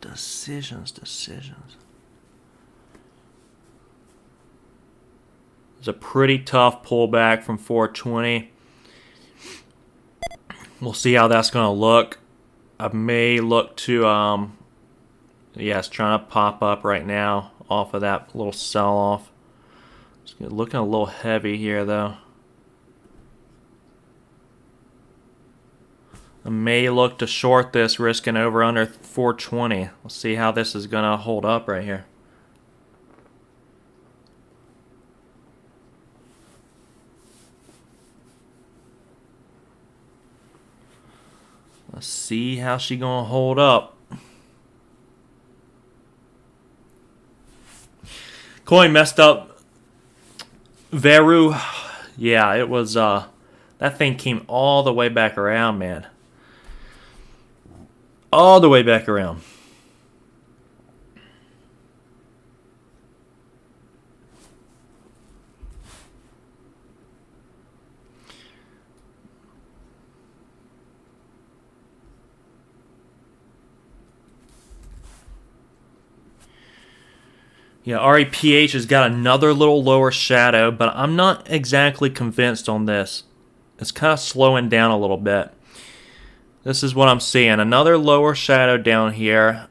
Decisions. It's a pretty tough pullback from 420. We'll see how that's going to look. I may look to, yeah, it's trying to pop up right now off of that little sell-off. It's looking a little heavy here, though. I may look to short this, risking over under 420. Let's see how this is going to hold up right here. Let's see how she going to hold up. Coin messed up. Veru. Yeah, it was, that thing came all the way back around, man. All the way back around. Yeah, REPH has got another little lower shadow, but I'm not exactly convinced on this. It's kind of slowing down a little bit. This is what I'm seeing. Another lower shadow down here,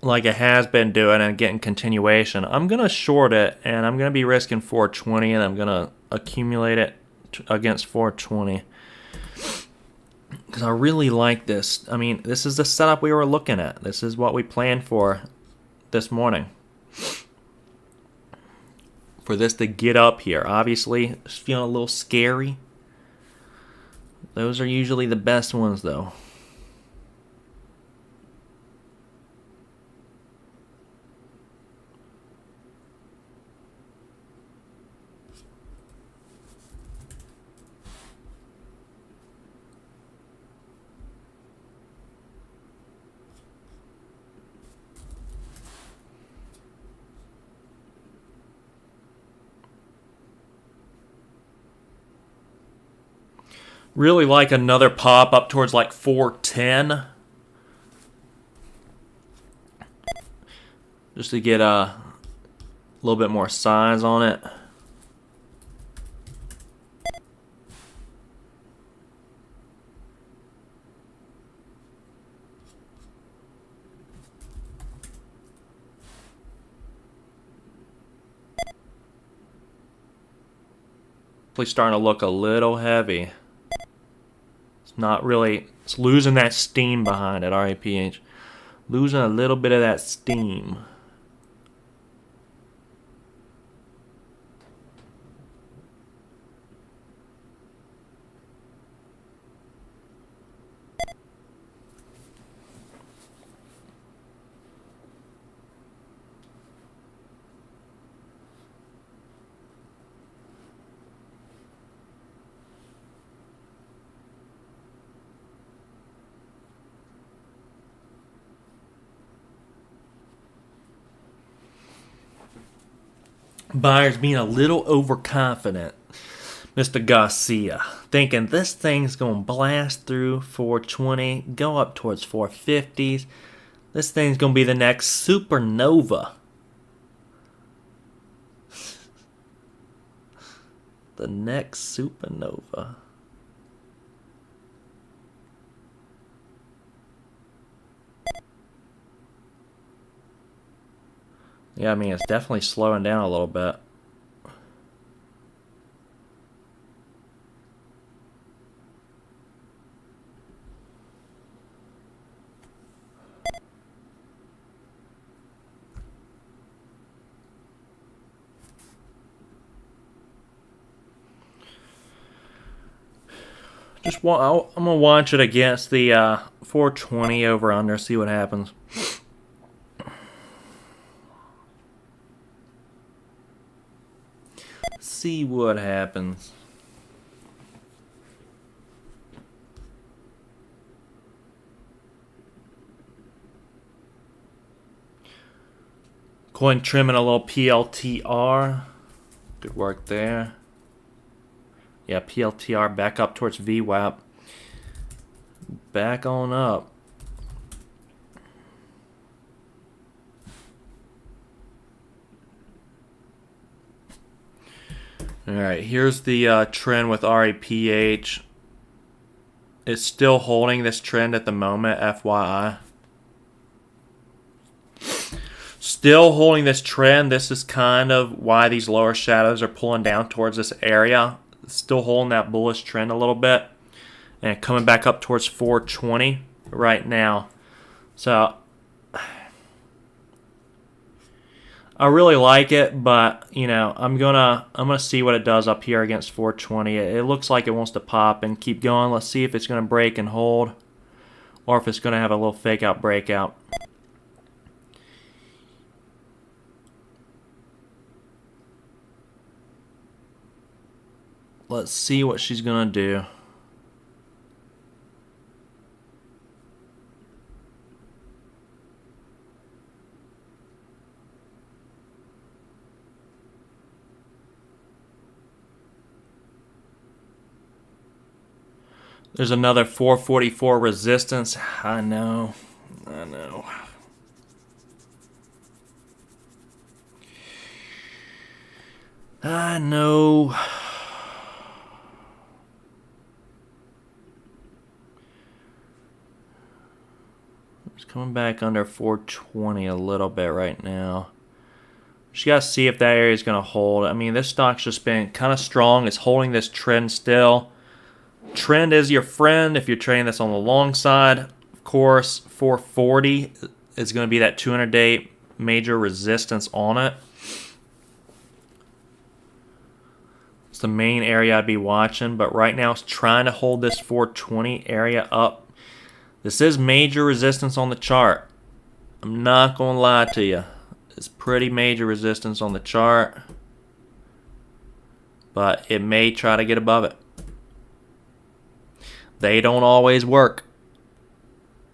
like it has been doing, and getting continuation. I'm going to short it, and I'm going to be risking 420, and I'm going to accumulate it against 420. Because I really like this. I mean, this is the setup we were looking at. This is what we planned for this morning. For this to get up here. Obviously, it's feeling a little scary. Those are usually the best ones, though. Really like another pop up towards like 410. Just to get a little bit more size on it. It's starting to look a little heavy. Not really, it's losing that steam behind it, RAPH. Losing a little bit of that steam. Buyers being a little overconfident. Mr. Garcia thinking this thing's going to blast through 420, go up towards 450s. This thing's going to be the next supernova. The next supernova. Yeah, I mean, it's definitely slowing down a little bit. I'm gonna watch it against the 420 over under, see what happens. See what happens. Coin trimming a little PLTR. Good work there. Yeah, PLTR back up towards VWAP. Back on up. Alright, here's the trend with RAPH. It's still holding this trend at the moment, FYI. Still holding this trend. This is kind of why these lower shadows are pulling down towards this area. Still holding that bullish trend a little bit. And coming back up towards 420 right now. So I really like it, but you know, I'm gonna see what it does up here against 420. It looks like it wants to pop and keep going. Let's see if it's gonna break and hold, or if it's gonna have a little fake out breakout. Let's see what she's gonna do. There's another 444 resistance. I know. It's coming back under 420 a little bit right now. Just got to see if that area is going to hold. I mean, this stock's just been kind of strong. It's holding this trend still. Trend is your friend if you're trading this on the long side. Of course, 440 is going to be that 200-day major resistance on it. It's the main area I'd be watching, but right now it's trying to hold this 420 area up. This is major resistance on the chart. I'm not going to lie to you. It's pretty major resistance on the chart, but it may try to get above it. They don't always work.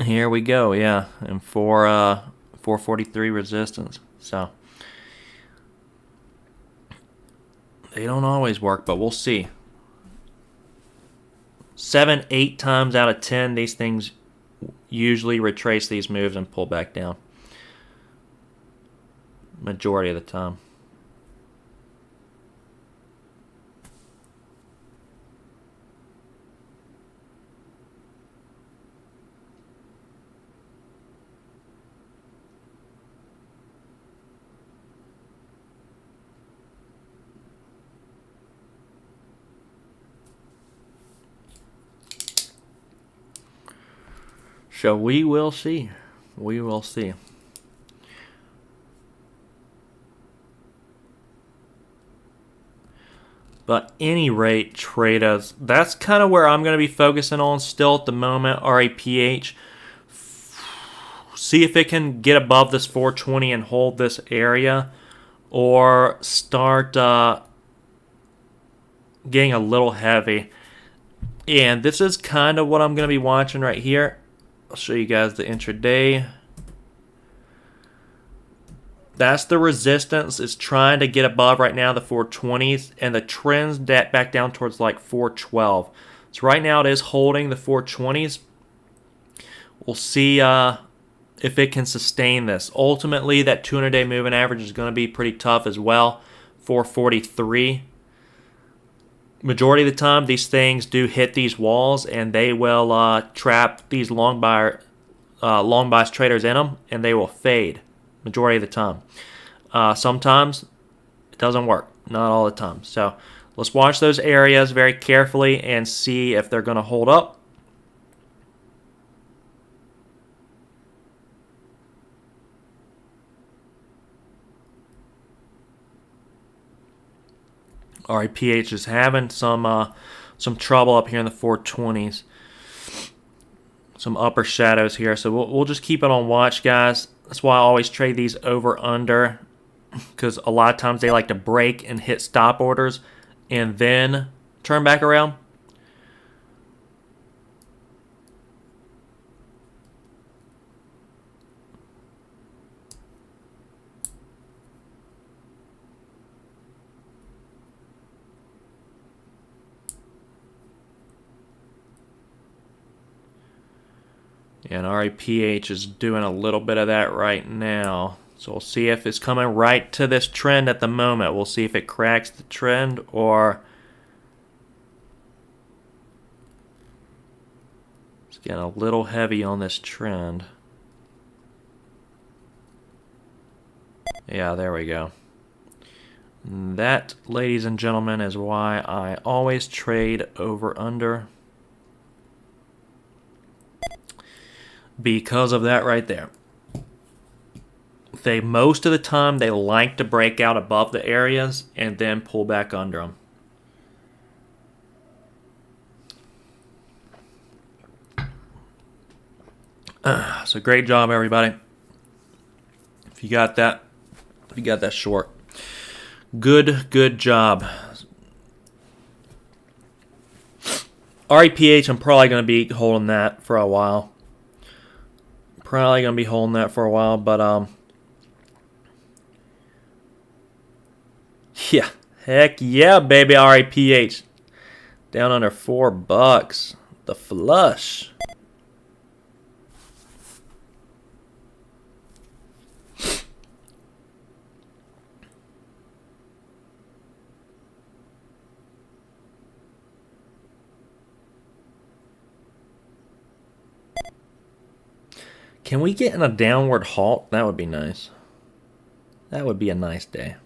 Here we go, yeah, and 443 resistance. So they don't always work, but we'll see. 7, 8 times out of 10, these things usually retrace these moves and pull back down. Majority of the time. So we will see. We will see. But any rate, traders, that's kind of where I'm going to be focusing on still at the moment, RAPH. See if it can get above this 420 and hold this area, or start getting a little heavy. And this is kind of what I'm going to be watching right here. I'll show you guys the intraday. That's the resistance. It's trying to get above right now the 420s, and the trend's back down towards like 412. So right now it is holding the 420s. We'll see if it can sustain this. Ultimately, that 200-day moving average is going to be pretty tough as well. 443. Majority of the time, these things do hit these walls, and they will trap these long bias traders in them, and they will fade. Majority of the time. Sometimes it doesn't work. Not all the time. So let's watch those areas very carefully and see if they're going to hold up. RAPH is having some trouble up here in the 420s. Some upper shadows here. So we'll just keep it on watch, guys. That's why I always trade these over-under, because a lot of times they like to break and hit stop orders and then turn back around. And RAPH is doing a little bit of that right now. So we'll see if it's coming right to this trend at the moment. We'll see if it cracks the trend or it's getting a little heavy on this trend. Yeah, there we go. That, ladies and gentlemen, is why I always trade over-under. Because of that right there. Most of the time, they like to break out above the areas and then pull back under them. So great job, everybody. If you got that short. Good job. RAPH, I'm probably going to be holding that for a while. Probably going to be holding that for a while, but yeah, heck yeah, baby, RAPH. Down under $4. The flush. Can we get in a downward halt? That would be nice. That would be a nice day.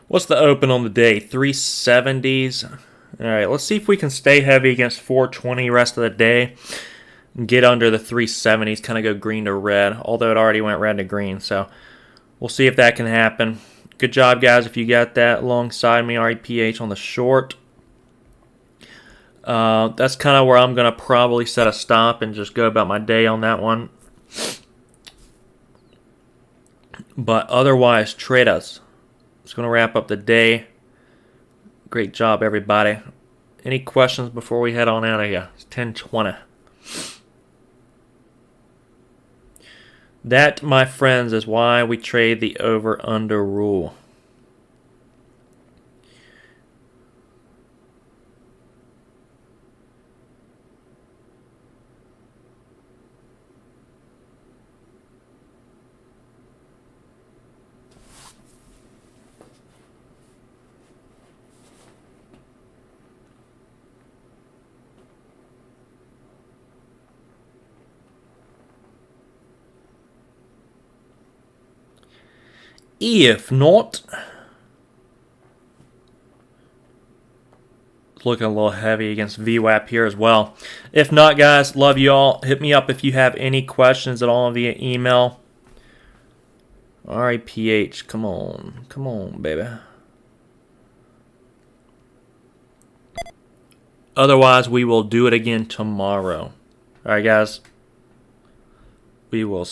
What's the open on the day? 370s. All right, let's see if we can stay heavy against 420 rest of the day and get under the 370s, kind of go green to red, although it already went red to green. So we'll see if that can happen. Good job, guys, if you got that alongside me, REPH on the short. That's kind of where I'm going to probably set a stop and just go about my day on that one. But otherwise, trade us. It's going to wrap up the day. Great job, everybody. Any questions before we head on out of here? It's 10:20. That, my friends, is why we trade the over-under rule. If not, it's looking a little heavy against VWAP here as well. If not, guys, love you all. Hit me up if you have any questions at all via email. RIPH, come on, baby. Otherwise, we will do it again tomorrow. All right, guys. We will